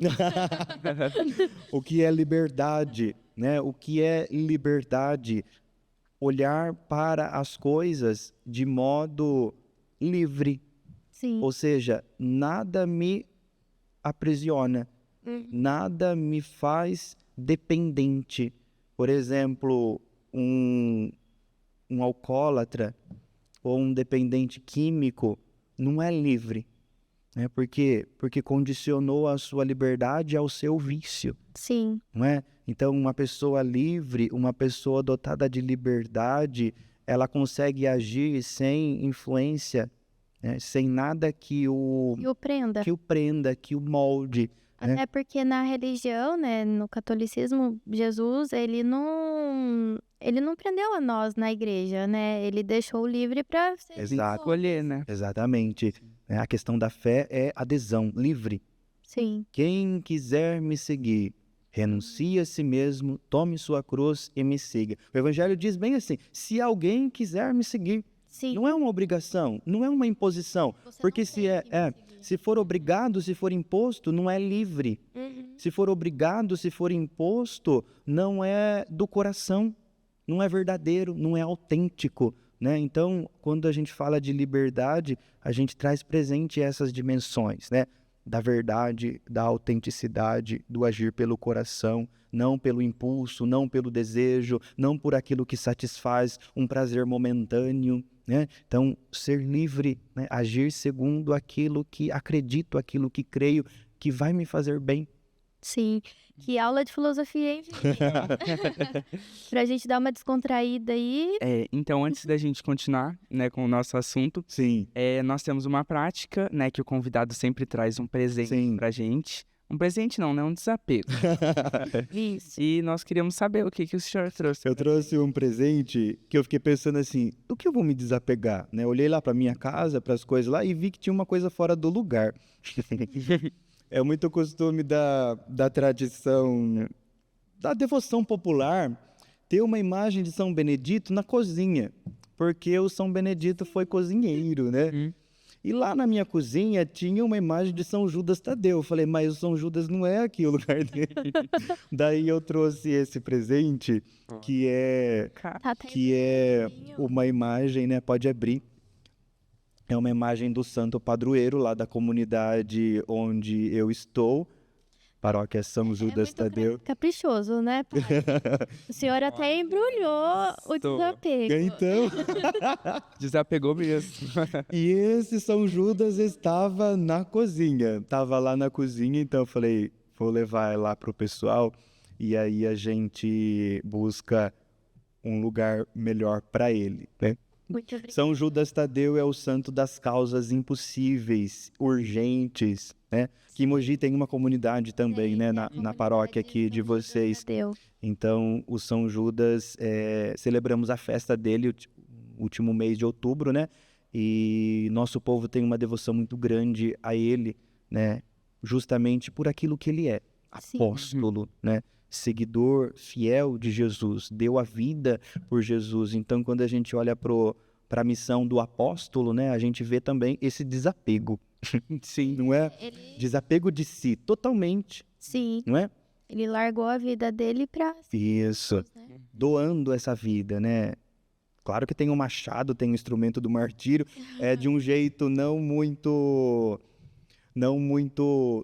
O que é liberdade, né? O que é liberdade? Olhar para as coisas de modo livre. Sim. Ou seja, nada me aprisiona, nada me faz dependente. Por exemplo, um alcoólatra ou um dependente químico não é livre, né? Por quê? Porque condicionou a sua liberdade ao seu vício, Sim. não é? Então, uma pessoa livre, uma pessoa dotada de liberdade, ela consegue agir sem influência, né? Sem nada que o prenda. Que o molde. Até porque na religião, né, no catolicismo, Jesus, ele não prendeu a nós na igreja, né? Ele deixou livre para escolher, né? Exatamente. A questão da fé é adesão, livre. Sim. Quem quiser me seguir, renuncie a si mesmo, tome sua cruz e me siga. O Evangelho diz bem assim, se alguém quiser me seguir, Sim. não é uma obrigação, não é uma imposição, porque se for obrigado, se for imposto, não é livre. Se for obrigado, se for imposto, não é do coração, não é verdadeiro, não é autêntico, né? Então, quando a gente fala de liberdade, a gente traz presente essas dimensões, né? Da verdade, da autenticidade, do agir pelo coração, não pelo impulso, não pelo desejo, não por aquilo que satisfaz um prazer momentâneo, né? Então, ser livre, né? Agir segundo aquilo que acredito, aquilo que creio que vai me fazer bem. Sim, que aula de filosofia, hein, pra gente dar uma descontraída aí. Então, antes da gente continuar, né, com o nosso assunto, Sim. Nós temos uma prática, né, que o convidado sempre traz um presente pra gente. Um presente não, né, um desapego. Isso. E nós queríamos saber o que o senhor trouxe. Eu trouxe um presente que eu fiquei pensando assim, do que eu vou me desapegar? Né? Eu olhei lá pra minha casa, pras coisas lá, e vi que tinha uma coisa fora do lugar. É muito costume da tradição, da devoção popular, ter uma imagem de São Benedito na cozinha, porque o São Benedito foi cozinheiro, né? E lá na minha cozinha tinha uma imagem de São Judas Tadeu. Eu falei, mas o São Judas não é aqui o lugar dele. Daí eu trouxe esse presente, que é uma imagem, né? Pode abrir. É uma imagem do santo padroeiro lá da comunidade onde eu estou, paróquia São Judas Tadeu. Caprichoso, né, pai? O senhor até embrulhou o desapego. Então, Desapegou mesmo. e esse São Judas estava na cozinha, estava lá na cozinha, então eu falei, vou levar lá pro pessoal, e aí a gente busca um lugar melhor para ele, né? Muito obrigada. São Judas Tadeu é o santo das causas impossíveis, urgentes, né? Que em Mogi tem uma comunidade também, né? Na paróquia aqui de vocês. Tadeu. Então, o São Judas, celebramos a festa dele, último mês de outubro, né? E nosso povo tem uma devoção muito grande a ele, né? Justamente por aquilo que ele é, Sim. apóstolo, né? Seguidor fiel de Jesus, deu a vida por Jesus. Então, quando a gente olha para a missão do apóstolo, né? A gente vê também esse desapego, Sim. não é? Desapego de si, totalmente, Sim. não é? Ele largou a vida dele pra... Isso, né? doando essa vida, né? Claro que tem o machado, tem o instrumento do martírio, é de um jeito não muito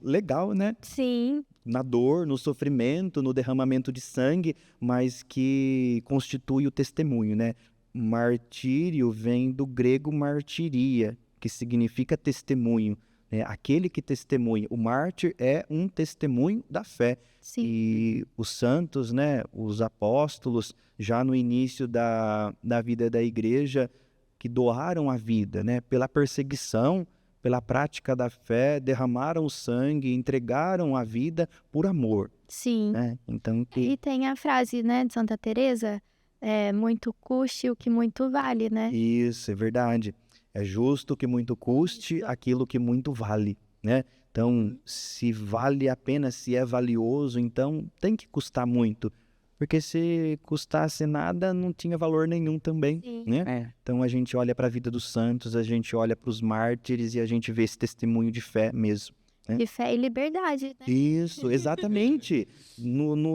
legal, né? Sim, Na dor, no sofrimento, no derramamento de sangue, mas que constitui o testemunho, né? Martírio vem do grego martiria, que significa testemunho, né? Aquele que testemunha. O mártir é um testemunho da fé. sim. E os santos, né? Os apóstolos, já no início da vida da igreja, que doaram a vida, né? Pela perseguição, pela prática da fé, derramaram o sangue, entregaram a vida por amor, Sim. né? Então, E tem a frase, né, de Santa Teresa, muito custe o que muito vale, né? isso, é verdade. É justo que muito custe aquilo que muito vale, né? Então, se vale a pena, se é valioso, então tem que custar muito. Porque se custasse nada, não tinha valor nenhum também, Sim. né? É. Então a gente olha para a vida dos santos, a gente olha para os mártires e a gente vê esse testemunho de fé mesmo. De fé e liberdade, né? Isso, exatamente.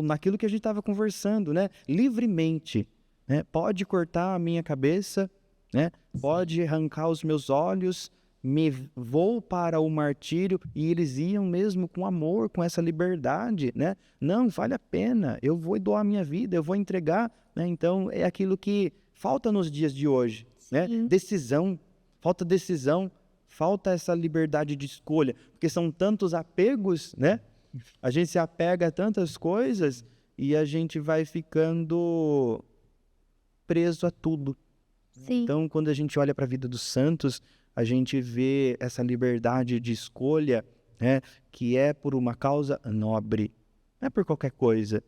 Naquilo que a gente estava conversando, né? Livremente, né? Pode cortar a minha cabeça, né? Pode arrancar os meus olhos, vou para o martírio, e eles iam mesmo com amor, com essa liberdade, né? Não, vale a pena, eu vou doar a minha vida, eu vou entregar, né? Então é aquilo que falta nos dias de hoje, né? Sim. Decisão, falta essa liberdade de escolha, porque são tantos apegos, né? A gente se apega a tantas coisas e a gente vai ficando preso a tudo. Sim. Então, quando a gente olha para a vida dos santos, a gente vê essa liberdade de escolha, né? Que é por uma causa nobre, não é por qualquer coisa.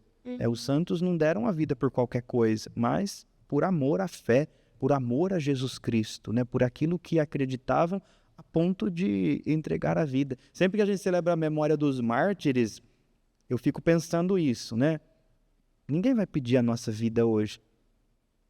Os santos não deram a vida por qualquer coisa, mas por amor à fé, por amor a Jesus Cristo, né? Por aquilo que acreditavam, a ponto de entregar a vida. Sempre que a gente celebra a memória dos mártires, eu fico pensando isso, né? Ninguém vai pedir a nossa vida hoje,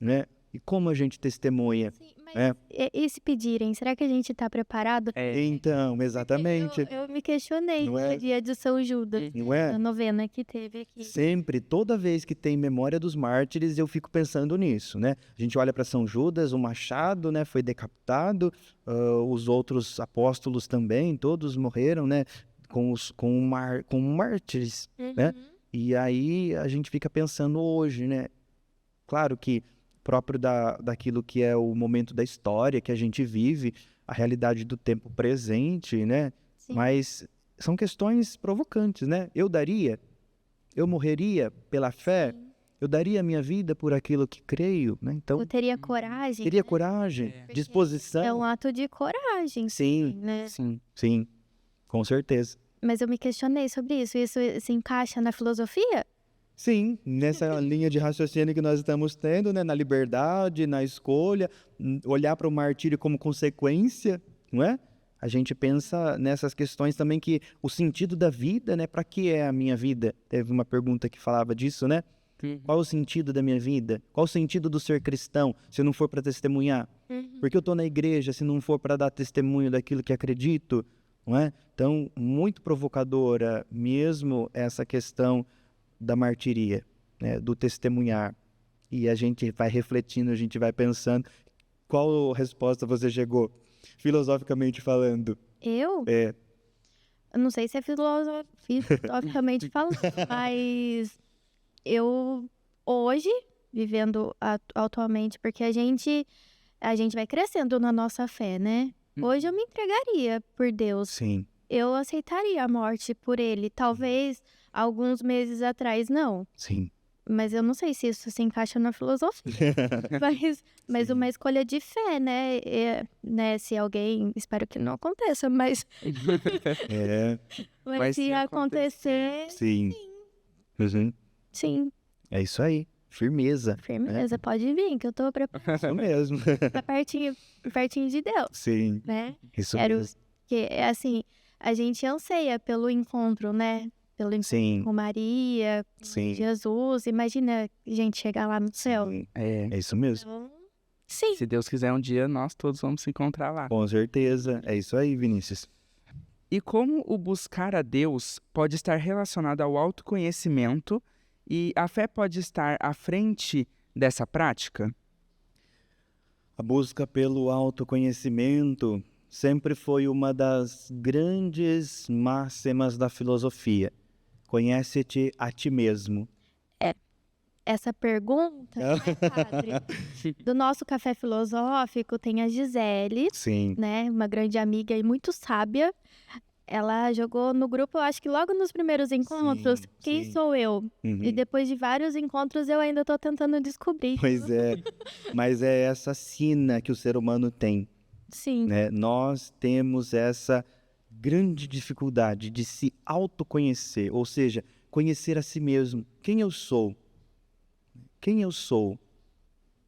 né? E como a gente testemunha? Sim, mas É. e se pedirem, será que a gente tá preparado? Então, exatamente, Eu me questionei Não é? no dia de São Judas, não é? na novena que teve aqui. Sempre, toda vez que tem memória dos mártires, eu fico pensando nisso, né? A gente olha para São Judas, o machado, né, foi decapitado, os outros apóstolos também, todos morreram, né, com mártires, né? E aí a gente fica pensando hoje, né? Claro que próprio daquilo que é o momento da história que a gente vive, a realidade do tempo presente, né? Sim. Mas são questões provocantes, né? Eu morreria pela fé, eu daria a minha vida por aquilo que creio, né? Então, Eu teria coragem, teria né? coragem, Porque disposição. é um ato de coragem, Sim, né? sim, com certeza. Mas eu me questionei sobre isso. Isso se encaixa na filosofia? Sim, nessa linha de raciocínio que nós estamos tendo, né? Na liberdade, na escolha, olhar para o martírio como consequência, não é? A gente pensa nessas questões também que o sentido da vida, né? Para que é a minha vida? Teve uma pergunta que falava disso, né? Qual o sentido da minha vida? Qual o sentido do ser cristão, se não for para testemunhar? Por que eu estou na igreja se não for para dar testemunho daquilo que acredito? Não é? Então, muito provocadora mesmo essa questão da martiria, né? Do testemunhar. E a gente vai refletindo, a gente vai pensando. Qual resposta você chegou, filosoficamente falando? Eu? É, Eu não sei se é filosoficamente falando, mas eu hoje, vivendo atualmente, porque a gente vai crescendo na nossa fé, né? Hoje eu me entregaria por Deus. sim. Eu aceitaria a morte por ele. Talvez alguns meses atrás não. Sim. Mas eu não sei se isso se encaixa na filosofia. Mas uma escolha de fé, né? Né? Se alguém... Espero que não aconteça, mas... É, Mas se acontecer... sim. Uhum. Sim. É isso aí. firmeza. Firmeza, pode vir, que eu tô preparada Isso mesmo. pra pertinho de Deus, Sim, né? isso Quero mesmo. que, assim, a gente anseia pelo encontro, né? Pelo encontro Sim, com Maria, com sim. Jesus. Imagina a gente chegar lá no céu. Sim. É, É isso mesmo. Então, sim. se Deus quiser, um dia nós todos vamos se encontrar lá. Com certeza. É isso aí, Vinícius. E como o buscar a Deus pode estar relacionado ao autoconhecimento e a fé pode estar à frente dessa prática? A busca pelo autoconhecimento sempre foi uma das grandes máximas da filosofia. Conhece-te a ti mesmo. Essa pergunta, né, padre? Do nosso café filosófico tem a Gisele, Sim, né? Uma grande amiga e muito sábia. Ela jogou no grupo, eu acho que logo nos primeiros encontros, Sim, quem sim. sou eu? uhum. E depois de vários encontros eu ainda tô tentando descobrir. Pois é. Mas é essa sina que o ser humano tem, Sim, né? Nós temos essa grande dificuldade de se autoconhecer, ou seja, conhecer a si mesmo. Quem eu sou? Quem eu sou?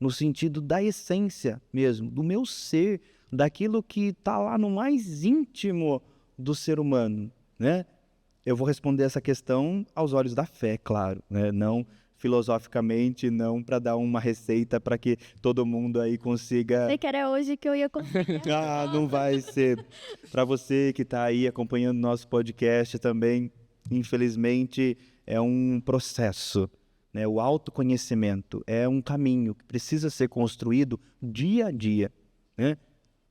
No sentido da essência mesmo, do meu ser, daquilo que está lá no mais íntimo do ser humano, né? Eu vou responder essa questão aos olhos da fé, claro, né? Não filosoficamente, não para dar uma receita para que todo mundo aí consiga... sei que era hoje que eu ia conseguir. Ah, não vai ser. Para você que está aí acompanhando nosso podcast também, infelizmente é um processo, né? O autoconhecimento é um caminho que precisa ser construído dia a dia, né?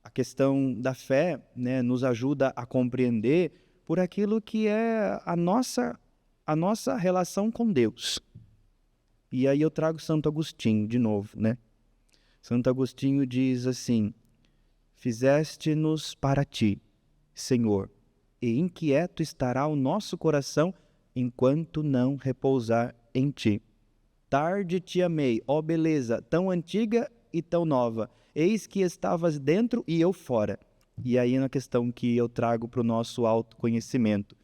A questão da fé, né, nos ajuda a compreender por aquilo que é a nossa relação com Deus. E aí eu trago Santo Agostinho de novo, né? Santo Agostinho diz assim: fizeste-nos para ti, Senhor, e inquieto estará o nosso coração enquanto não repousar em ti. Tarde te amei, ó beleza, tão antiga e tão nova. Eis que estavas dentro e eu fora. E aí na questão que eu trago para o nosso autoconhecimento.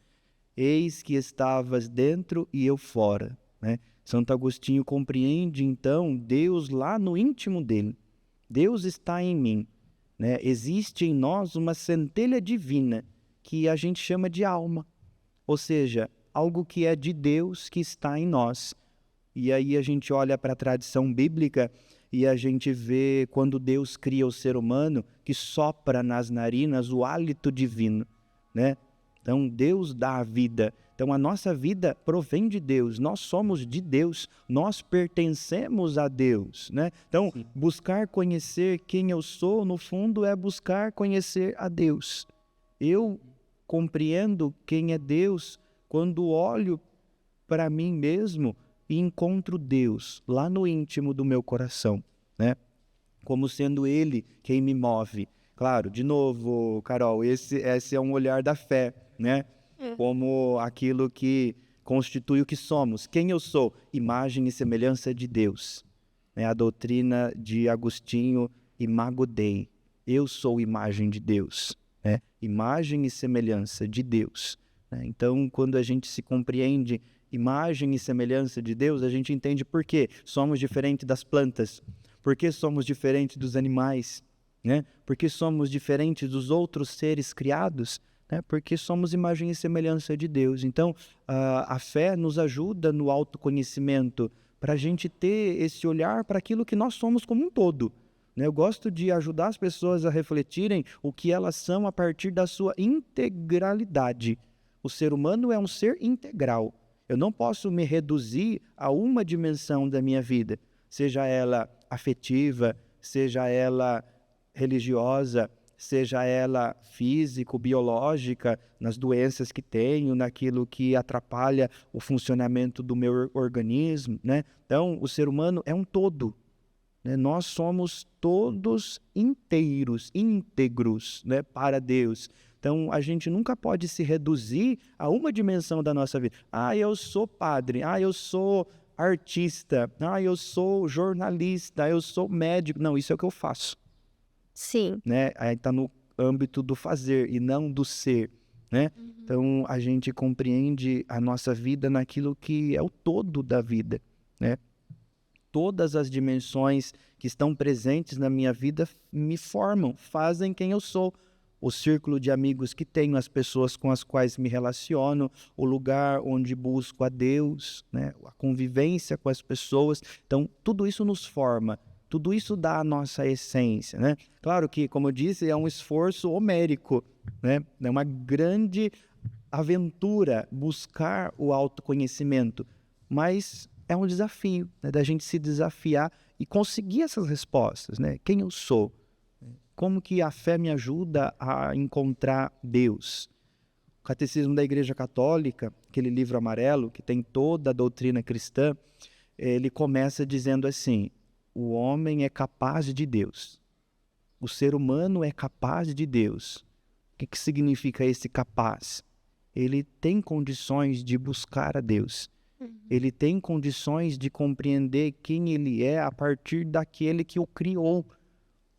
Eis que estavas dentro e eu fora, né? Santo Agostinho compreende então Deus lá no íntimo dele. Deus está em mim, né? Existe em nós uma centelha divina que a gente chama de alma, ou seja, algo que é de Deus que está em nós. E aí a gente olha para a tradição bíblica e a gente vê quando Deus cria o ser humano que sopra nas narinas o hálito divino, né? Então Deus dá a vida. Então a nossa vida provém de Deus, nós somos de Deus, nós pertencemos a Deus, né? Então buscar conhecer quem eu sou, no fundo, é buscar conhecer a Deus. Eu compreendo quem é Deus quando olho para mim mesmo e encontro Deus lá no íntimo do meu coração, né? Como sendo Ele quem me move. Claro, de novo, Carol, esse é um olhar da fé, né? Como aquilo que constitui o que somos. Quem eu sou? Imagem e semelhança de Deus. É a doutrina de Agostinho, Imago Dei. Eu sou imagem de Deus, né? Imagem e semelhança de Deus, né? Então, quando a gente se compreende imagem e semelhança de Deus, a gente entende por que somos diferentes das plantas, por que somos diferentes dos animais, né? Por que somos diferentes dos outros seres criados, né? Porque somos imagem e semelhança de Deus. Então, a fé nos ajuda no autoconhecimento, para a gente ter esse olhar para aquilo que nós somos como um todo, né? Eu gosto de ajudar as pessoas a refletirem o que elas são a partir da sua integralidade. O ser humano é um ser integral. Eu não posso me reduzir a uma dimensão da minha vida, seja ela afetiva, seja ela religiosa, seja ela físico, biológica, nas doenças que tenho, naquilo que atrapalha o funcionamento do meu organismo, né? Então, o ser humano é um todo, né? Nós somos todos inteiros, íntegros, né, para Deus. Então, a gente nunca pode se reduzir a uma dimensão da nossa vida. Ah, eu sou padre. Ah, eu sou artista. Ah, eu sou jornalista. Eu sou médico. Não, isso é o que eu faço, Sim. né? Aí está no âmbito do fazer e não do ser, né? Então, a gente compreende a nossa vida naquilo que é o todo da vida, né? Todas as dimensões que estão presentes na minha vida me formam, fazem quem eu sou. O círculo de amigos que tenho, as pessoas com as quais me relaciono, o lugar onde busco a Deus, né? A convivência com as pessoas. Então, tudo isso nos forma, tudo isso dá a nossa essência, né? Claro que, como eu disse, é um esforço homérico, né? É uma grande aventura buscar o autoconhecimento, mas é um desafio, né? Da gente se desafiar e conseguir essas respostas, né? Quem eu sou? Como que a fé me ajuda a encontrar Deus? O Catecismo da Igreja Católica, aquele livro amarelo que tem toda a doutrina cristã, ele começa dizendo assim: o homem é capaz de Deus. O ser humano é capaz de Deus. O que significa esse capaz? Ele tem condições de buscar a Deus. Ele tem condições de compreender quem ele é a partir daquele que o criou.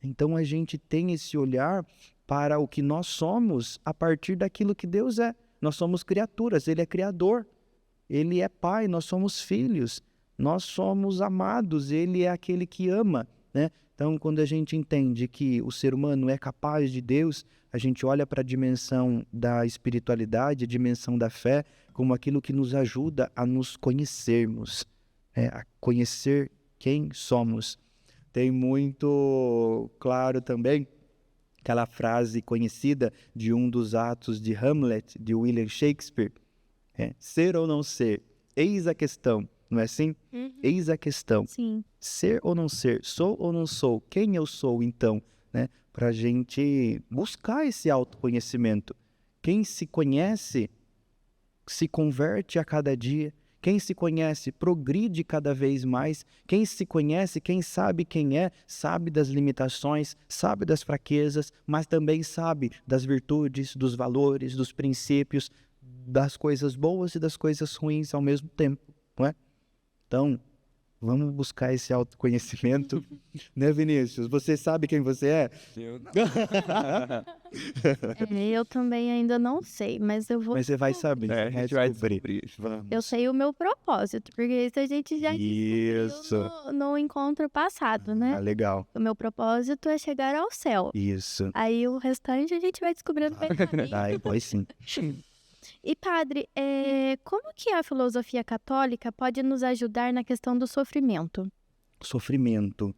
Então a gente tem esse olhar para o que nós somos a partir daquilo que Deus é. Nós somos criaturas, Ele é criador, Ele é pai, nós somos filhos, nós somos amados, Ele é aquele que ama, né? Então, quando a gente entende que o ser humano é capaz de Deus, a gente olha para a dimensão da espiritualidade, a dimensão da fé, como aquilo que nos ajuda a nos conhecermos, a conhecer quem somos. Tem muito claro também aquela frase conhecida de um dos atos de Hamlet, de William Shakespeare. Ser ou não ser, eis a questão, não é assim? Eis a questão. Sim. Ser ou não ser, sou ou não sou, quem eu sou então? Né? Para a gente buscar esse autoconhecimento. Quem se conhece se converte a cada dia. Quem se conhece progride cada vez mais. Quem se conhece, quem sabe quem é, sabe das limitações, sabe das fraquezas, mas também sabe das virtudes, dos valores, dos princípios, das coisas boas e das coisas ruins ao mesmo tempo, não é? Então, vamos buscar esse autoconhecimento, né, Vinícius? Você sabe quem você é? Eu não. Eu também ainda não sei, mas eu vou. Mas você vai saber. A gente vai descobrir. Vamos. Eu sei o meu propósito, porque isso a gente já Isso. descobriu no encontro passado, né? Ah, legal. O meu propósito é chegar ao céu. Isso. Aí o restante a gente vai descobrindo pelo caminho. Pois sim. E padre, como que a filosofia católica pode nos ajudar na questão do sofrimento? Sofrimento.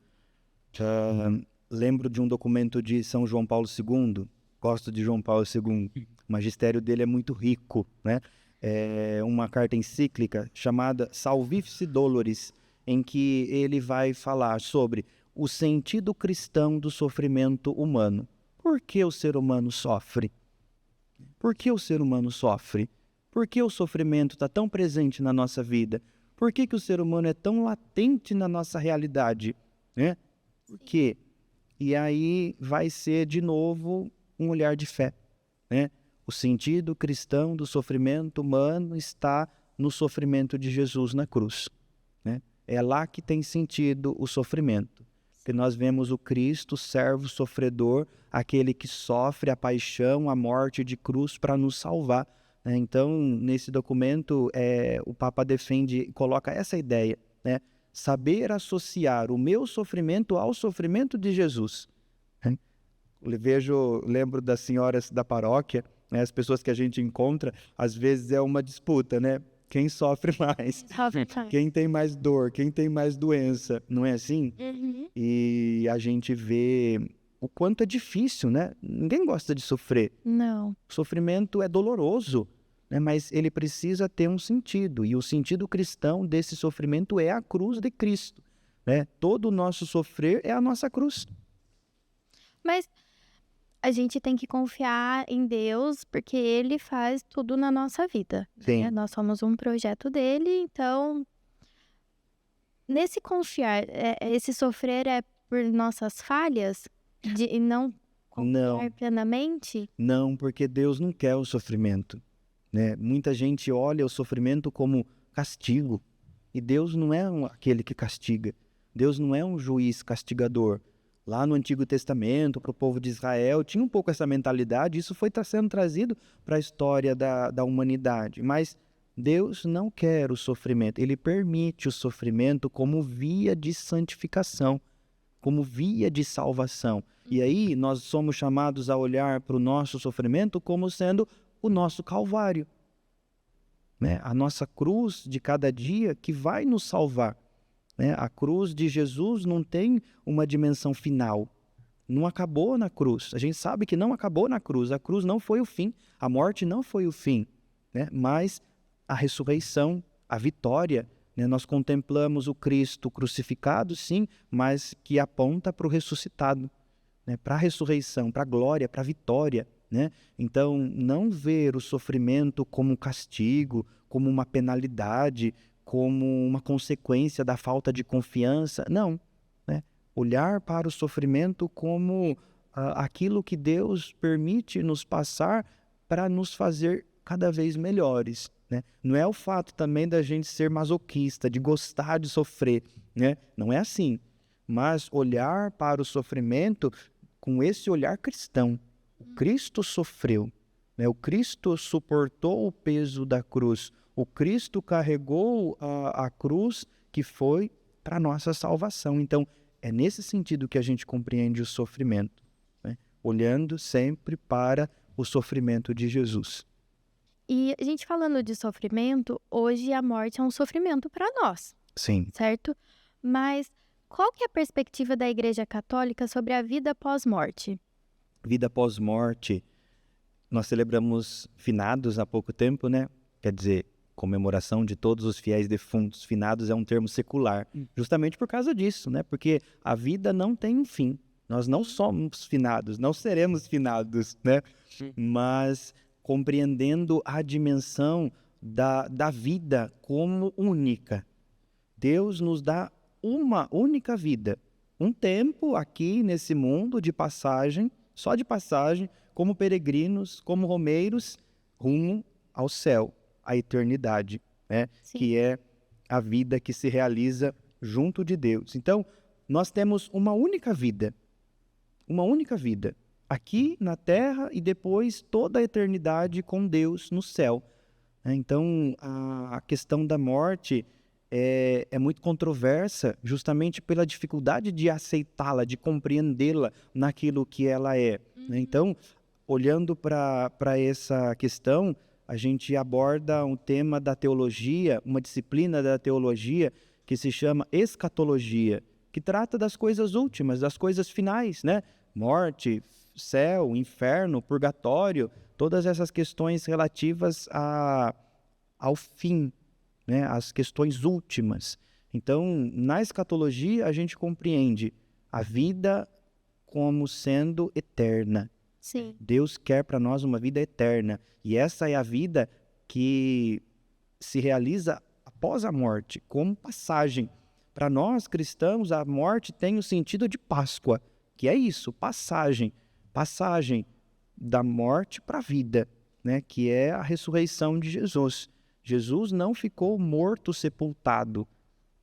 Lembro de um documento de São João Paulo II. Gosto de João Paulo II. O magistério dele é muito rico, né? É uma carta encíclica chamada Salvifici Doloris, em que ele vai falar sobre o sentido cristão do sofrimento humano. Por que o ser humano sofre? Por que o ser humano sofre? Por que o sofrimento está tão presente na nossa vida? Por que o ser humano é tão latente na nossa realidade? Né? Por quê? E aí vai ser, de novo, um olhar de fé. Né? O sentido cristão do sofrimento humano está no sofrimento de Jesus na cruz. Né? É lá que tem sentido o sofrimento. Que nós vemos o Cristo, servo sofredor, aquele que sofre a paixão, a morte de cruz para nos salvar. Né? Então, nesse documento, o Papa defende, coloca essa ideia, né? Saber associar o meu sofrimento ao sofrimento de Jesus. Né? Lembro das senhoras da paróquia, né? As pessoas que a gente encontra, às vezes é uma disputa, né? Quem sofre mais? Quem tem mais dor? Quem tem mais doença? Não é assim? Uhum. E a gente vê o quanto é difícil, né? Ninguém gosta de sofrer. Não. O sofrimento é doloroso, né? Mas ele precisa ter um sentido. E o sentido cristão desse sofrimento é a cruz de Cristo. Né? Todo o nosso sofrer é a nossa cruz. Mas a gente tem que confiar em Deus, porque Ele faz tudo na nossa vida. Sim. Né? Nós somos um projeto dele, então, nesse confiar, esse sofrer é por nossas falhas, e não confiar plenamente? Não, porque Deus não quer o sofrimento. Né? Muita gente olha o sofrimento como castigo, e Deus não é aquele que castiga. Deus não é um juiz castigador. Lá no Antigo Testamento, para o povo de Israel, tinha um pouco essa mentalidade. Isso foi sendo trazido para a história da humanidade. Mas Deus não quer o sofrimento, Ele permite o sofrimento como via de santificação, como via de salvação. E aí nós somos chamados a olhar para o nosso sofrimento como sendo o nosso Calvário, né? A nossa cruz de cada dia que vai nos salvar, né? A cruz de Jesus não tem uma dimensão final, não acabou na cruz. A gente sabe que não acabou na cruz, a cruz não foi o fim, a morte não foi o fim, né? Mas a ressurreição, a vitória, né? Nós contemplamos o Cristo crucificado, sim, mas que aponta para o ressuscitado, né? Para a ressurreição, para a glória, para a vitória, né? Então, não ver o sofrimento como um castigo, como uma penalidade, como uma consequência da falta de confiança, não, né? Olhar para o sofrimento como aquilo que Deus permite nos passar para nos fazer cada vez melhores, né? Não é o fato também da gente ser masoquista, de gostar de sofrer, né? Não é assim. Mas olhar para o sofrimento com esse olhar cristão. O Cristo sofreu, né? O Cristo suportou o peso da cruz. O Cristo carregou a cruz que foi para a nossa salvação. Então, é nesse sentido que a gente compreende o sofrimento, né? Olhando sempre para o sofrimento de Jesus. E a gente falando de sofrimento, hoje a morte é um sofrimento para nós, Sim. certo? Mas qual que é a perspectiva da Igreja Católica sobre a vida pós-morte? Vida pós-morte, nós celebramos finados há pouco tempo, né? Quer dizer, comemoração de todos os fiéis defuntos. Finados é um termo secular, justamente por causa disso, né? Porque a vida não tem um fim. Nós não somos finados, não seremos finados, né? Mas compreendendo a dimensão da vida como única. Deus nos dá uma única vida, um tempo aqui nesse mundo de passagem, só de passagem, como peregrinos, como romeiros, rumo ao céu, à eternidade, né? Que é a vida que se realiza junto de Deus. Então, nós temos uma única vida, aqui na terra e depois toda a eternidade com Deus no céu. Então, a questão da morte é muito controversa justamente pela dificuldade de aceitá-la, de compreendê-la naquilo que ela é. Então, olhando para essa questão, a gente aborda um tema da teologia, uma disciplina da teologia que se chama escatologia, que trata das coisas últimas, das coisas finais, né? Morte, céu, inferno, purgatório, todas essas questões relativas ao fim, né? As questões últimas. Então, na escatologia, a gente compreende a vida como sendo eterna. Sim. Deus quer para nós uma vida eterna. E essa é a vida que se realiza após a morte, como passagem. Para nós cristãos, a morte tem o sentido de Páscoa, que é isso, passagem da morte para a vida, né? Que é a ressurreição de Jesus. Jesus não ficou morto, sepultado,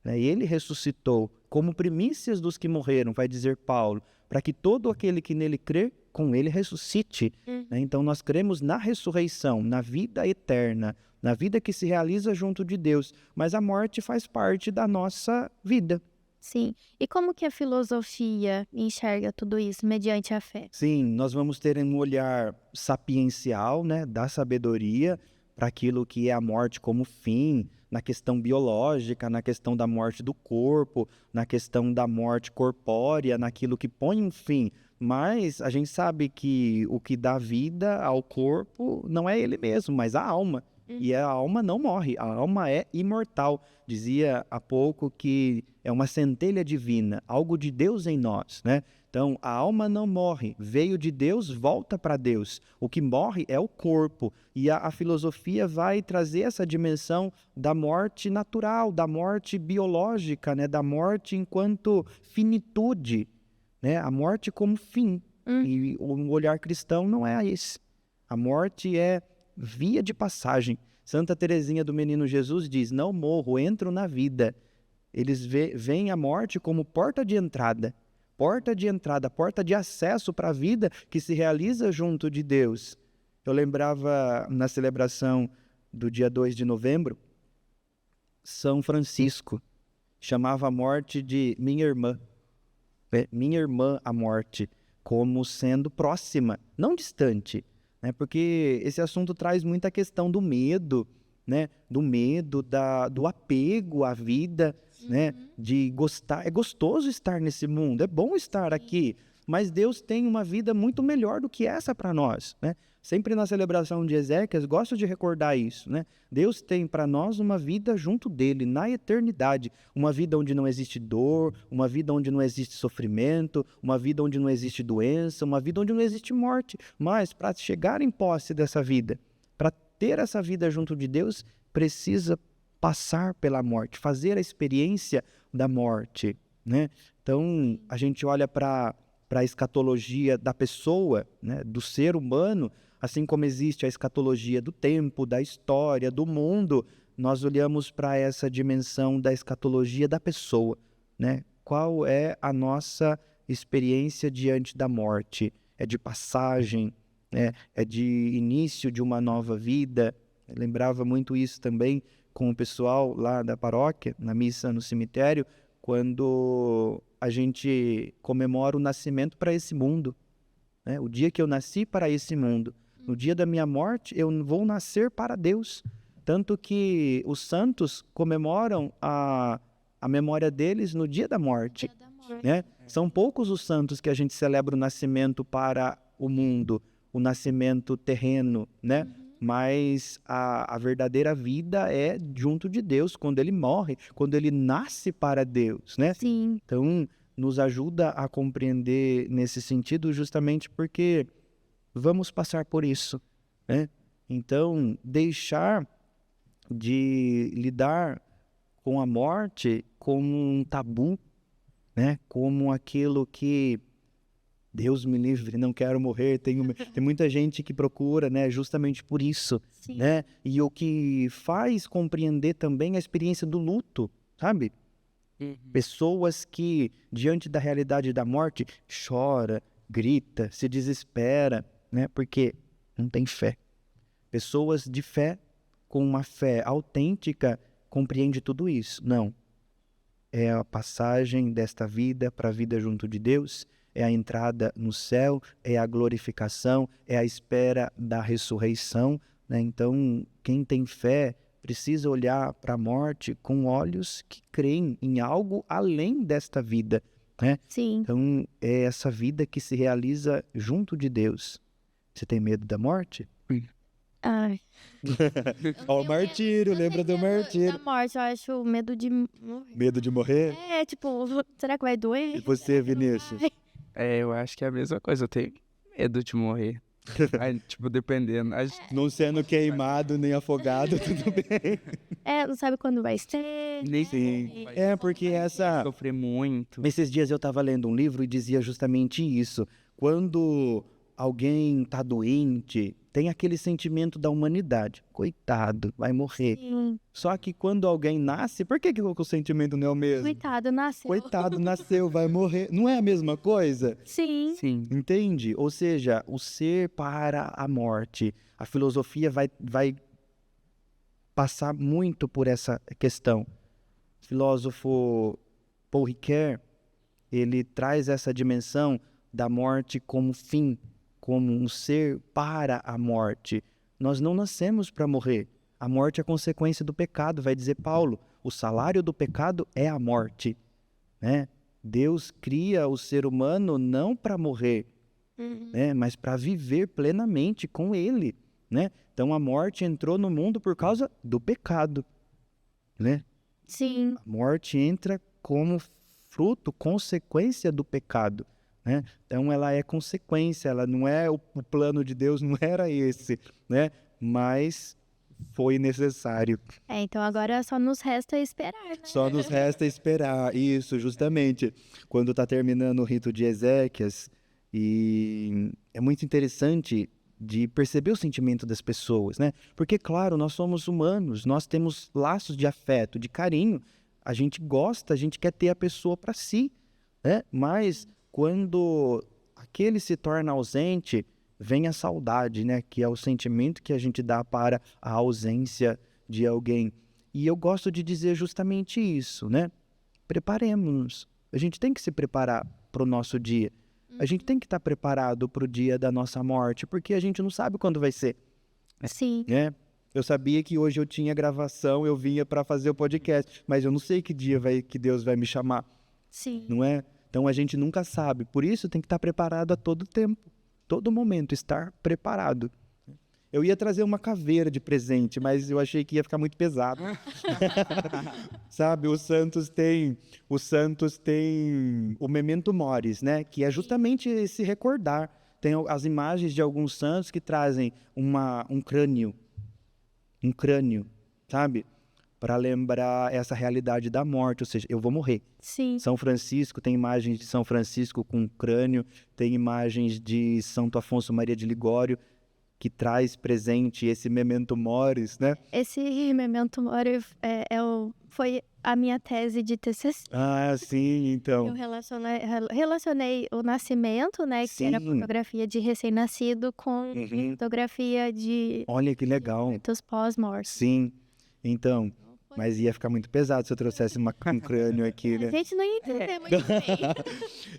né? Ele ressuscitou como primícias dos que morreram, vai dizer Paulo, para que todo aquele que nele crê, com ele ressuscite. Né? Então nós cremos na ressurreição, na vida eterna, na vida que se realiza junto de Deus, mas a morte faz parte da nossa vida. Sim. E como que a filosofia enxerga tudo isso mediante a fé? Sim, nós vamos ter um olhar sapiencial, né, da sabedoria para aquilo que é a morte como fim, na questão biológica, na questão da morte do corpo, na questão da morte corpórea, naquilo que põe um fim. Mas a gente sabe que o que dá vida ao corpo não é ele mesmo, mas a alma. E a alma não morre, a alma é imortal. Dizia há pouco que é uma centelha divina, algo de Deus em nós, né? Então, a alma não morre, veio de Deus, volta para Deus. O que morre é o corpo. E a filosofia vai trazer essa dimensão da morte natural, da morte biológica, né? Da morte enquanto finitude, né? A morte como fim. E o olhar cristão não é esse. A morte é via de passagem. Santa Teresinha do Menino Jesus diz, não morro, entro na vida. Eles veem a morte como porta de entrada, porta de acesso para a vida que se realiza junto de Deus. Eu lembrava na celebração do dia 2 de novembro, São Francisco chamava a morte de minha irmã. Minha irmã, a morte, como sendo próxima, não distante, né? Porque esse assunto traz muita questão do medo, né? Do medo, do apego à vida, né? De gostar. É gostoso estar nesse mundo, é bom estar aqui, mas Deus tem uma vida muito melhor do que essa para nós, né? Sempre na celebração de Ezequias, gosto de recordar isso, né? Deus tem para nós uma vida junto dele, na eternidade. Uma vida onde não existe dor, uma vida onde não existe sofrimento, uma vida onde não existe doença, uma vida onde não existe morte. Mas para chegar em posse dessa vida, para ter essa vida junto de Deus, precisa passar pela morte, fazer a experiência da morte, né? Então, a gente olha para a escatologia da pessoa, né, do ser humano, assim como existe a escatologia do tempo, da história, do mundo, nós olhamos para essa dimensão da escatologia da pessoa, né? Qual é a nossa experiência diante da morte? É de passagem, né? É de início de uma nova vida? Eu lembrava muito isso também com o pessoal lá da paróquia, na missa no cemitério, quando a gente comemora o nascimento para esse mundo, né? O dia que eu nasci para esse mundo. No dia da minha morte, eu vou nascer para Deus. Tanto que os santos comemoram a memória deles no dia da morte, né? São poucos os santos que a gente celebra o nascimento para o mundo, o nascimento terreno, né? Mas a verdadeira vida é junto de Deus, quando ele morre, quando ele nasce para Deus, né? Sim. Então, nos ajuda a compreender nesse sentido, justamente porque vamos passar por isso, né? Então, deixar de lidar com a morte como um tabu, né? Como aquilo que Deus me livre, não quero morrer. Tem muita gente que procura, né? Justamente por isso, Sim. né? E o que faz compreender também a experiência do luto, sabe? Pessoas que, diante da realidade da morte, chora, grita, se desespera, né? Porque não tem fé. Pessoas de fé, com uma fé autêntica, compreende tudo isso. Não. É a passagem desta vida para a vida junto de Deus, é a entrada no céu, é a glorificação, é a espera da ressurreição, né? Então, quem tem fé precisa olhar para a morte com olhos que creem em algo além desta vida, né? Sim. Então, é essa vida que se realiza junto de Deus. Você tem medo da morte? Ai. Ó, o martírio, lembra do martírio. Da morte, eu acho medo de morrer. Medo de morrer? É, tipo, será que vai doer? E você, Vinícius? Eu acho que é a mesma coisa, eu tenho medo de morrer. Aí, tipo, dependendo. Não sendo queimado nem afogado, tudo bem. Não sabe quando vai ser. Nem Sim. É, porque essa... sofrer muito. Esses dias eu estava lendo um livro e dizia justamente isso. Quando alguém está doente, tem aquele sentimento da humanidade. Coitado, vai morrer. Sim. Só que quando alguém nasce, por que o sentimento não é o mesmo? Coitado, nasceu. Coitado, nasceu, vai morrer. Não é a mesma coisa? Sim. Sim. Entende? Ou seja, o ser para a morte. A filosofia vai passar muito por essa questão. O filósofo Paul Ricoeur, ele traz essa dimensão da morte como fim, como um ser para a morte. Nós não nascemos para morrer. A morte é consequência do pecado, vai dizer Paulo. O salário do pecado é a morte, né? Deus cria o ser humano não para morrer, né? Mas para viver plenamente com ele, né? Então a morte entrou no mundo por causa do pecado, né? Sim. A morte entra como fruto, consequência do pecado, né? Então ela é consequência, ela não é o plano de Deus, não era esse, né? Mas foi necessário. Então agora só nos resta esperar, né? Só nos resta esperar, isso, justamente. Quando está terminando o rito de Ezequias, e é muito interessante de perceber o sentimento das pessoas, né? Porque, claro, nós somos humanos, nós temos laços de afeto, de carinho, a gente gosta, a gente quer ter a pessoa para si, né? Mas quando aquele se torna ausente, vem a saudade, né? Que é o sentimento que a gente dá para a ausência de alguém. E eu gosto de dizer justamente isso, né? Preparemos-nos. A gente tem que se preparar para o nosso dia. A gente tem que estar preparado para o dia da nossa morte, porque a gente não sabe quando vai ser, Sim. né? Eu sabia que hoje eu tinha gravação, eu vinha para fazer o podcast, mas eu não sei que dia que Deus vai me chamar, Sim. não é? Então a gente nunca sabe. Por isso tem que estar preparado a todo tempo, todo momento, estar preparado. Eu ia trazer uma caveira de presente, mas eu achei que ia ficar muito pesado. Sabe, o Santos tem o Memento Mori, né? Que é justamente esse recordar. Tem as imagens de alguns santos que trazem um crânio, sabe? Para lembrar essa realidade da morte, ou seja, eu vou morrer. Sim. São Francisco, tem imagens de São Francisco com crânio, tem imagens de Santo Afonso Maria de Ligório, que traz presente esse Memento Mori, né? Esse Memento Mori foi a minha tese de TCC. Ah, sim, Eu então. relacionei o nascimento, né, que era Sim. fotografia de recém-nascido, com Uhum. fotografia de Olha que legal. dos pós-mortes. Sim, então. Mas ia ficar muito pesado se eu trouxesse um crânio aqui, A né? gente não ia entender muito bem.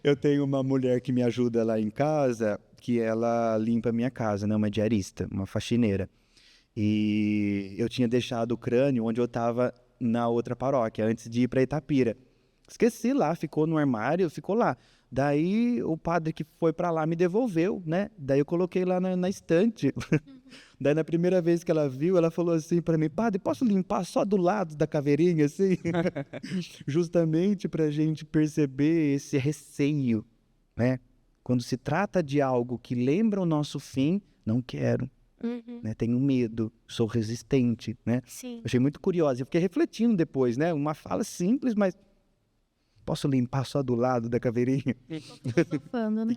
Eu tenho uma mulher que me ajuda lá em casa, que ela limpa a minha casa, né? Uma diarista, uma faxineira. E eu tinha deixado o crânio onde eu estava na outra paróquia, antes de ir para Itapira. Esqueci lá, ficou no armário, ficou lá. Daí o padre que foi para lá me devolveu, né? Daí eu coloquei lá na estante. Daí na primeira vez que ela viu, ela falou assim para mim: padre, posso limpar só do lado da caveirinha, assim? Justamente para a gente perceber esse receio, né? Quando se trata de algo que lembra o nosso fim, não quero, Uhum. né? Tenho medo, sou resistente, né? Sim. Achei muito curiosa. Eu fiquei refletindo depois, né? Uma fala simples, mas posso limpar só do lado da caveirinha? Filosofando, né?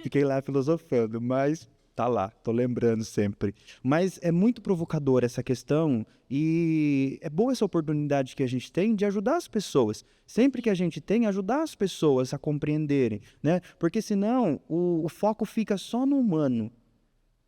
Fiquei lá filosofando, mas tá lá, tô lembrando sempre. Mas é muito provocadora essa questão e é boa essa oportunidade que a gente tem de ajudar as pessoas. Sempre que a gente tem, ajudar as pessoas a compreenderem, né? Porque senão o foco fica só no humano.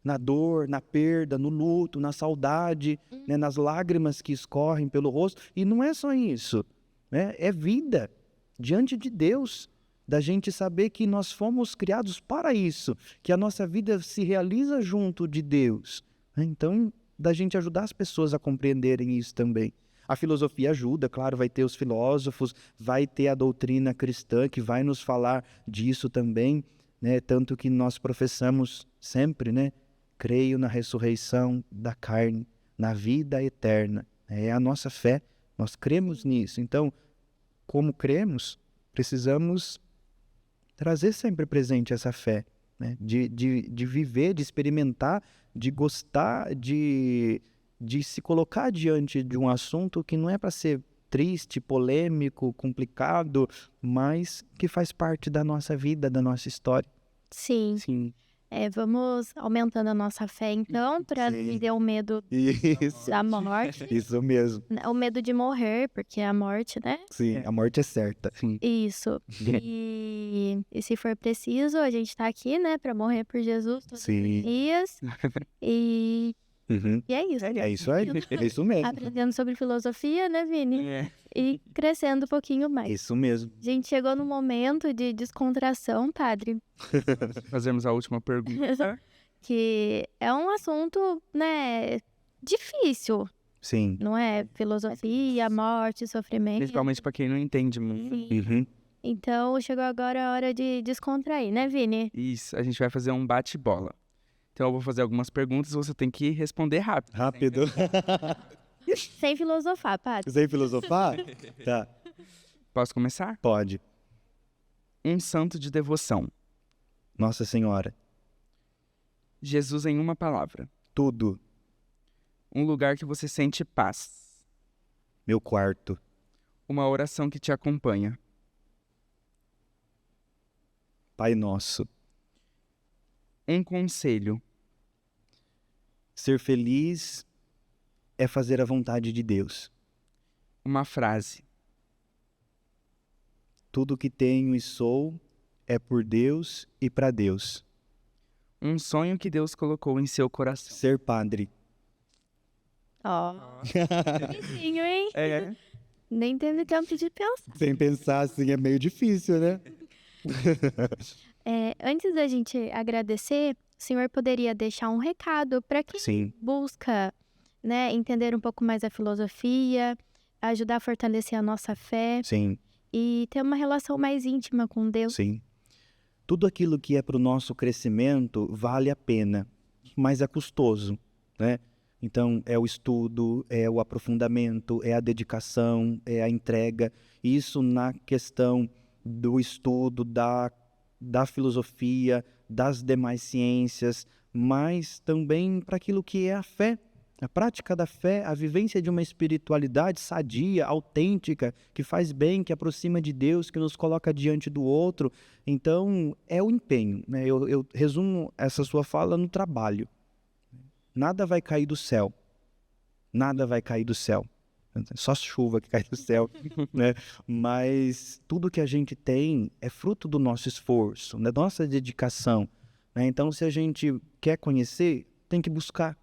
Na dor, na perda, no luto, na saudade, né? Nas lágrimas que escorrem pelo rosto. E não é só isso, né? É vida diante de Deus, da gente saber que nós fomos criados para isso, que a nossa vida se realiza junto de Deus, né? Então, da gente ajudar as pessoas a compreenderem isso também. A filosofia ajuda, claro, vai ter os filósofos, vai ter a doutrina cristã que vai nos falar disso também, né? Tanto que nós professamos sempre, né? Creio na ressurreição da carne, na vida eterna. É a nossa fé, nós cremos nisso. Então, como cremos, precisamos trazer sempre presente essa fé, né? De viver, de experimentar, de gostar, de se colocar diante de um assunto que não é para ser triste, polêmico, complicado, mas que faz parte da nossa vida, da nossa história. Sim. Sim. Vamos aumentando a nossa fé, então, para Sim. viver o medo Isso. da morte. Isso mesmo. O medo de morrer, porque a morte, né? Sim, a morte é certa. Sim. Isso. E se for preciso, a gente tá aqui, né, para morrer por Jesus todos os Sim. dias. E Uhum. é isso. É isso aí, é isso mesmo. Aprendendo sobre filosofia, né, Vini? É. E crescendo um pouquinho mais. Isso mesmo. A gente chegou no momento de descontração, padre, Fazemos a última pergunta. que é um assunto, né, difícil, Sim. não é? Filosofia, morte, sofrimento. Principalmente pra quem não entende muito. Sim. Uhum. Então, chegou agora a hora de descontrair, né, Vini? Isso, a gente vai fazer um bate-bola. Então eu vou fazer algumas perguntas e você tem que responder rápido. Rápido. Sem filosofar, padre. Sem filosofar? Tá, Posso começar? pode. Um santo de devoção. Nossa Senhora. Jesus em uma palavra. Tudo. Um lugar que você sente paz. Meu quarto. Uma oração que te acompanha. Pai Nosso. Um conselho. Ser feliz é fazer a vontade de Deus. Uma frase. Tudo que tenho e sou é por Deus e para Deus. Um sonho que Deus colocou em seu coração. Ser padre. Ó, bonitinho, hein? É. Nem teve tempo de pensar. Sem pensar assim é meio difícil, né? Antes da gente agradecer, o senhor poderia deixar um recado para quem Sim, busca, né, entender um pouco mais a filosofia, ajudar a fortalecer a nossa fé sim, e ter uma relação mais íntima com Deus. sim. Tudo aquilo que é para o nosso crescimento vale a pena, mas é custoso, né? Então, é o estudo, é o aprofundamento, é a dedicação, é a entrega. Isso na questão do estudo, da filosofia, das demais ciências, mas também para aquilo que é a fé. A prática da fé, a vivência de uma espiritualidade sadia, autêntica, que faz bem, que aproxima de Deus, que nos coloca diante do outro. Então, é o empenho, né? Eu resumo essa sua fala no trabalho. Nada vai cair do céu. Nada vai cair do céu. Só chuva que cai do céu, né? Mas tudo que a gente tem é fruto do nosso esforço, da nossa dedicação, né? Então, se a gente quer conhecer, tem que buscar.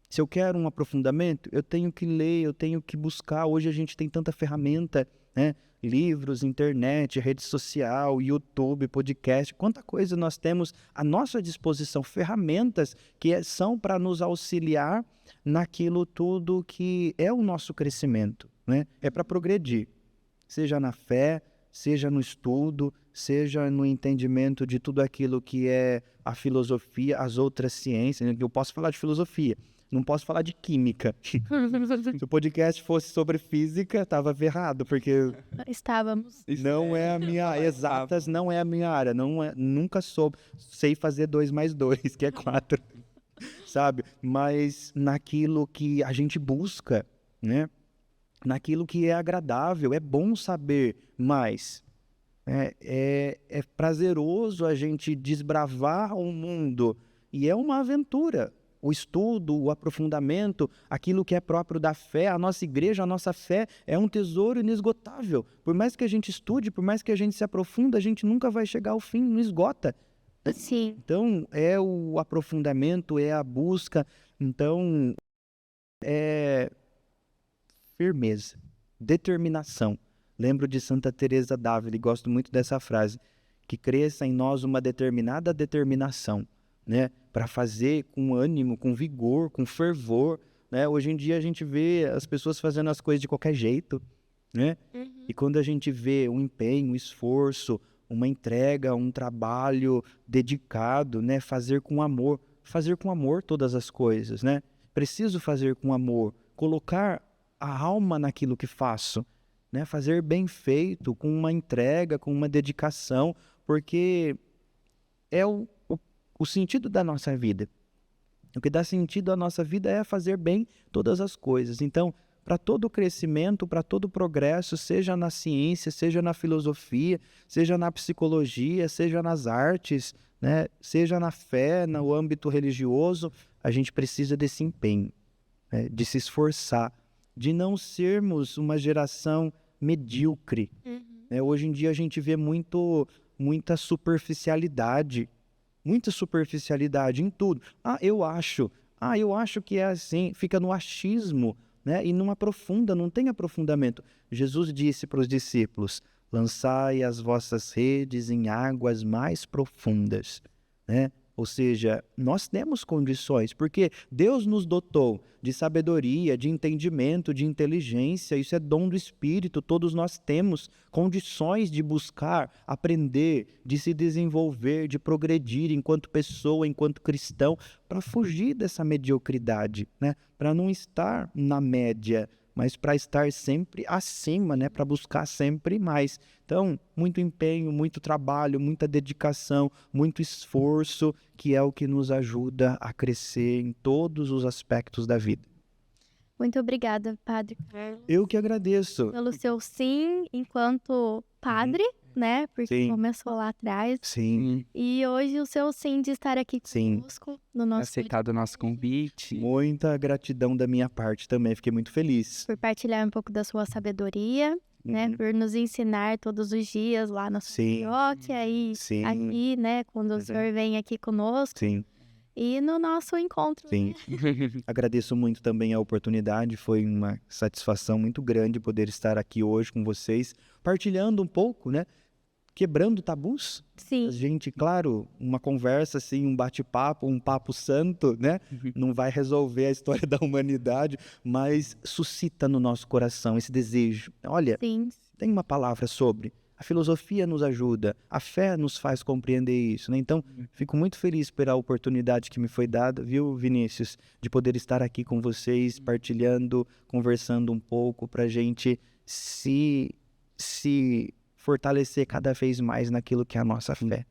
Se eu quero um aprofundamento, eu tenho que ler, eu tenho que buscar. Hoje a gente tem tanta ferramenta, né? Livros, internet, rede social, YouTube, podcast. Quanta coisa nós temos à nossa disposição. Ferramentas que são para nos auxiliar naquilo tudo que é o nosso crescimento, né? É para progredir. Seja na fé, seja no estudo, seja no entendimento de tudo aquilo que é a filosofia, as outras ciências. Eu posso falar de filosofia, não posso falar de química. Se o podcast fosse sobre física, estava errado, porque Estávamos. não é a minha área. Exatas não é a minha área. Não é, nunca soube. Sei fazer 2 mais 2, que é 4. Sabe? Mas naquilo que a gente busca, né? Naquilo que é agradável, é bom saber mais. É prazeroso a gente desbravar o mundo. E é uma aventura. O estudo, o aprofundamento, aquilo que é próprio da fé, a nossa igreja, a nossa fé é um tesouro inesgotável. Por mais que a gente estude, por mais que a gente se aprofunda, a gente nunca vai chegar ao fim, não esgota. Sim. Então, é o aprofundamento, é a busca. Então, é firmeza, determinação. Lembro de Santa Teresa d'Ávila, e gosto muito dessa frase, que cresça em nós uma determinada determinação, né? Para fazer com ânimo, com vigor, com fervor, né? Hoje em dia a gente vê as pessoas fazendo as coisas de qualquer jeito, né? E quando a gente vê um empenho, um esforço, uma entrega, um trabalho dedicado, né? Fazer com amor todas as coisas, né? Preciso fazer com amor, colocar a alma naquilo que faço, né? Fazer bem feito, com uma entrega, com uma dedicação, porque é o sentido da nossa vida. O que dá sentido à nossa vida é fazer bem todas as coisas. Então, para todo o crescimento, para todo o progresso, seja na ciência, seja na filosofia, seja na psicologia, seja nas artes, né? Seja na fé, no âmbito religioso, a gente precisa desse empenho, né? De se esforçar, de não sermos uma geração medíocre. Né? Hoje em dia a gente vê muita superficialidade em tudo. Eu acho que é assim, fica no achismo, né? E não aprofunda, não tem aprofundamento. Jesus disse para os discípulos: lançai as vossas redes em águas mais profundas, né? Ou seja, nós temos condições, porque Deus nos dotou de sabedoria, de entendimento, de inteligência. Isso é dom do Espírito, todos nós temos condições de buscar, aprender, de se desenvolver, de progredir enquanto pessoa, enquanto cristão, para fugir dessa mediocridade, né? Para não estar na média, mas para estar sempre acima, né? Para buscar sempre mais. Então, muito empenho, muito trabalho, muita dedicação, muito esforço, que é o que nos ajuda a crescer em todos os aspectos da vida. Muito obrigada, Padre Carlos, Eu que agradeço. pelo seu sim enquanto padre, né? Porque Sim. começou lá atrás. Sim, E hoje o seu sim de estar aqui Sim. conosco no nosso Aceitado o nosso convite. muita gratidão da minha parte também, fiquei muito feliz. por partilhar um pouco da sua sabedoria, né? Uhum. Por nos ensinar todos os dias lá na sua Sim. paróquia e Sim. aqui, né? Quando o senhor vem aqui conosco. Sim, e no nosso encontro. Sim. Agradeço muito também a oportunidade, foi uma satisfação muito grande poder estar aqui hoje com vocês, partilhando um pouco, né? Quebrando tabus. Sim. A gente, claro, uma conversa assim, um bate-papo, um papo santo, né? Não vai resolver a história da humanidade, mas suscita no nosso coração esse desejo. Olha, Sim. tem uma palavra sobre. A filosofia nos ajuda, a fé nos faz compreender isso, né? Então, fico muito feliz pela oportunidade que me foi dada, viu, Vinícius? De poder estar aqui com vocês, partilhando, conversando um pouco, pra gente se fortalecer cada vez mais naquilo que é a nossa fé.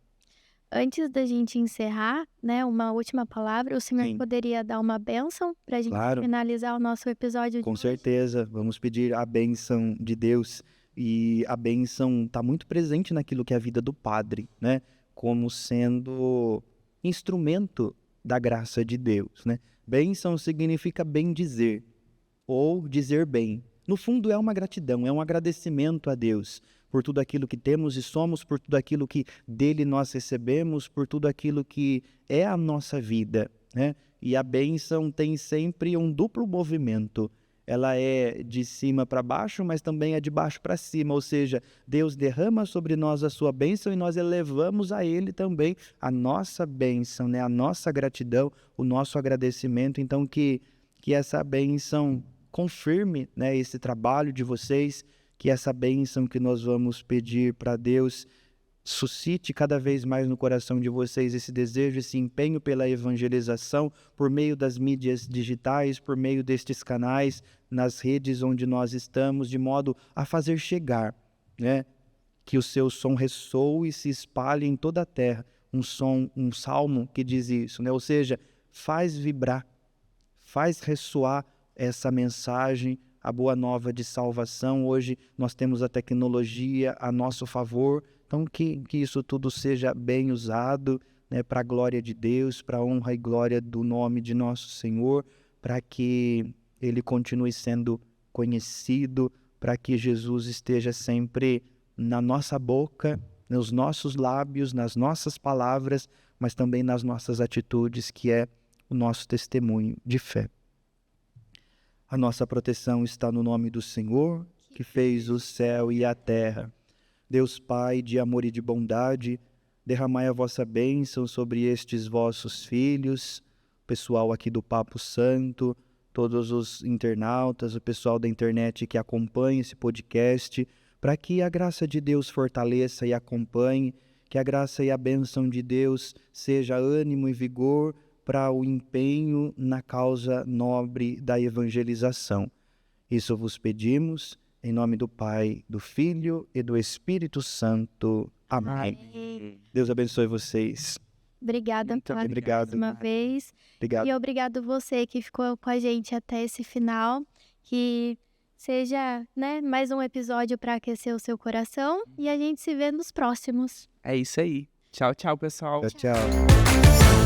Antes da gente encerrar, né, uma última palavra, o senhor Sim. poderia dar uma bênção para a gente Claro. finalizar o nosso episódio de Com hoje? certeza, vamos pedir a bênção de Deus. E a bênção está muito presente naquilo que é a vida do padre, né? Como sendo instrumento da graça de Deus, né? Bênção significa bem dizer, ou dizer bem. No fundo é uma gratidão, é um agradecimento a Deus por tudo aquilo que temos e somos, por tudo aquilo que dele nós recebemos, por tudo aquilo que é a nossa vida, né? E a bênção tem sempre um duplo movimento. Ela é de cima para baixo, mas também é de baixo para cima, ou seja, Deus derrama sobre nós a sua bênção e nós elevamos a Ele também a nossa bênção, né? A nossa gratidão, o nosso agradecimento. Então que essa bênção confirme, né, esse trabalho de vocês, que essa bênção que nós vamos pedir para Deus suscite cada vez mais no coração de vocês esse desejo, esse empenho pela evangelização por meio das mídias digitais, por meio destes canais, nas redes onde nós estamos, de modo a fazer chegar, né, que o seu som ressoe e se espalhe em toda a terra. Um salmo que diz isso, né? Ou seja, faz vibrar, faz ressoar essa mensagem, a boa nova de salvação. Hoje nós temos a tecnologia a nosso favor, então que isso tudo seja bem usado, né, para a glória de Deus, para a honra e glória do nome de nosso Senhor, para que Ele continue sendo conhecido, para que Jesus esteja sempre na nossa boca, nos nossos lábios, nas nossas palavras, mas também nas nossas atitudes, que é o nosso testemunho de fé. A nossa proteção está no nome do Senhor, que fez o céu e a terra. Deus Pai de amor e de bondade, derramai a vossa bênção sobre estes vossos filhos, o pessoal aqui do Papo Santo, todos os internautas, o pessoal da internet que acompanha esse podcast, para que a graça de Deus fortaleça e acompanhe, que a graça e a bênção de Deus seja ânimo e vigor para o empenho na causa nobre da evangelização. Isso vos pedimos, em nome do Pai, do Filho e do Espírito Santo. Amém. Amém. Deus abençoe vocês. Obrigada pela obrigado. próxima vez. Obrigado. E obrigado você que ficou com a gente até esse final. Que seja, né, mais um episódio para aquecer o seu coração. E a gente se vê nos próximos. É isso aí. Tchau, tchau, pessoal. Tchau, tchau.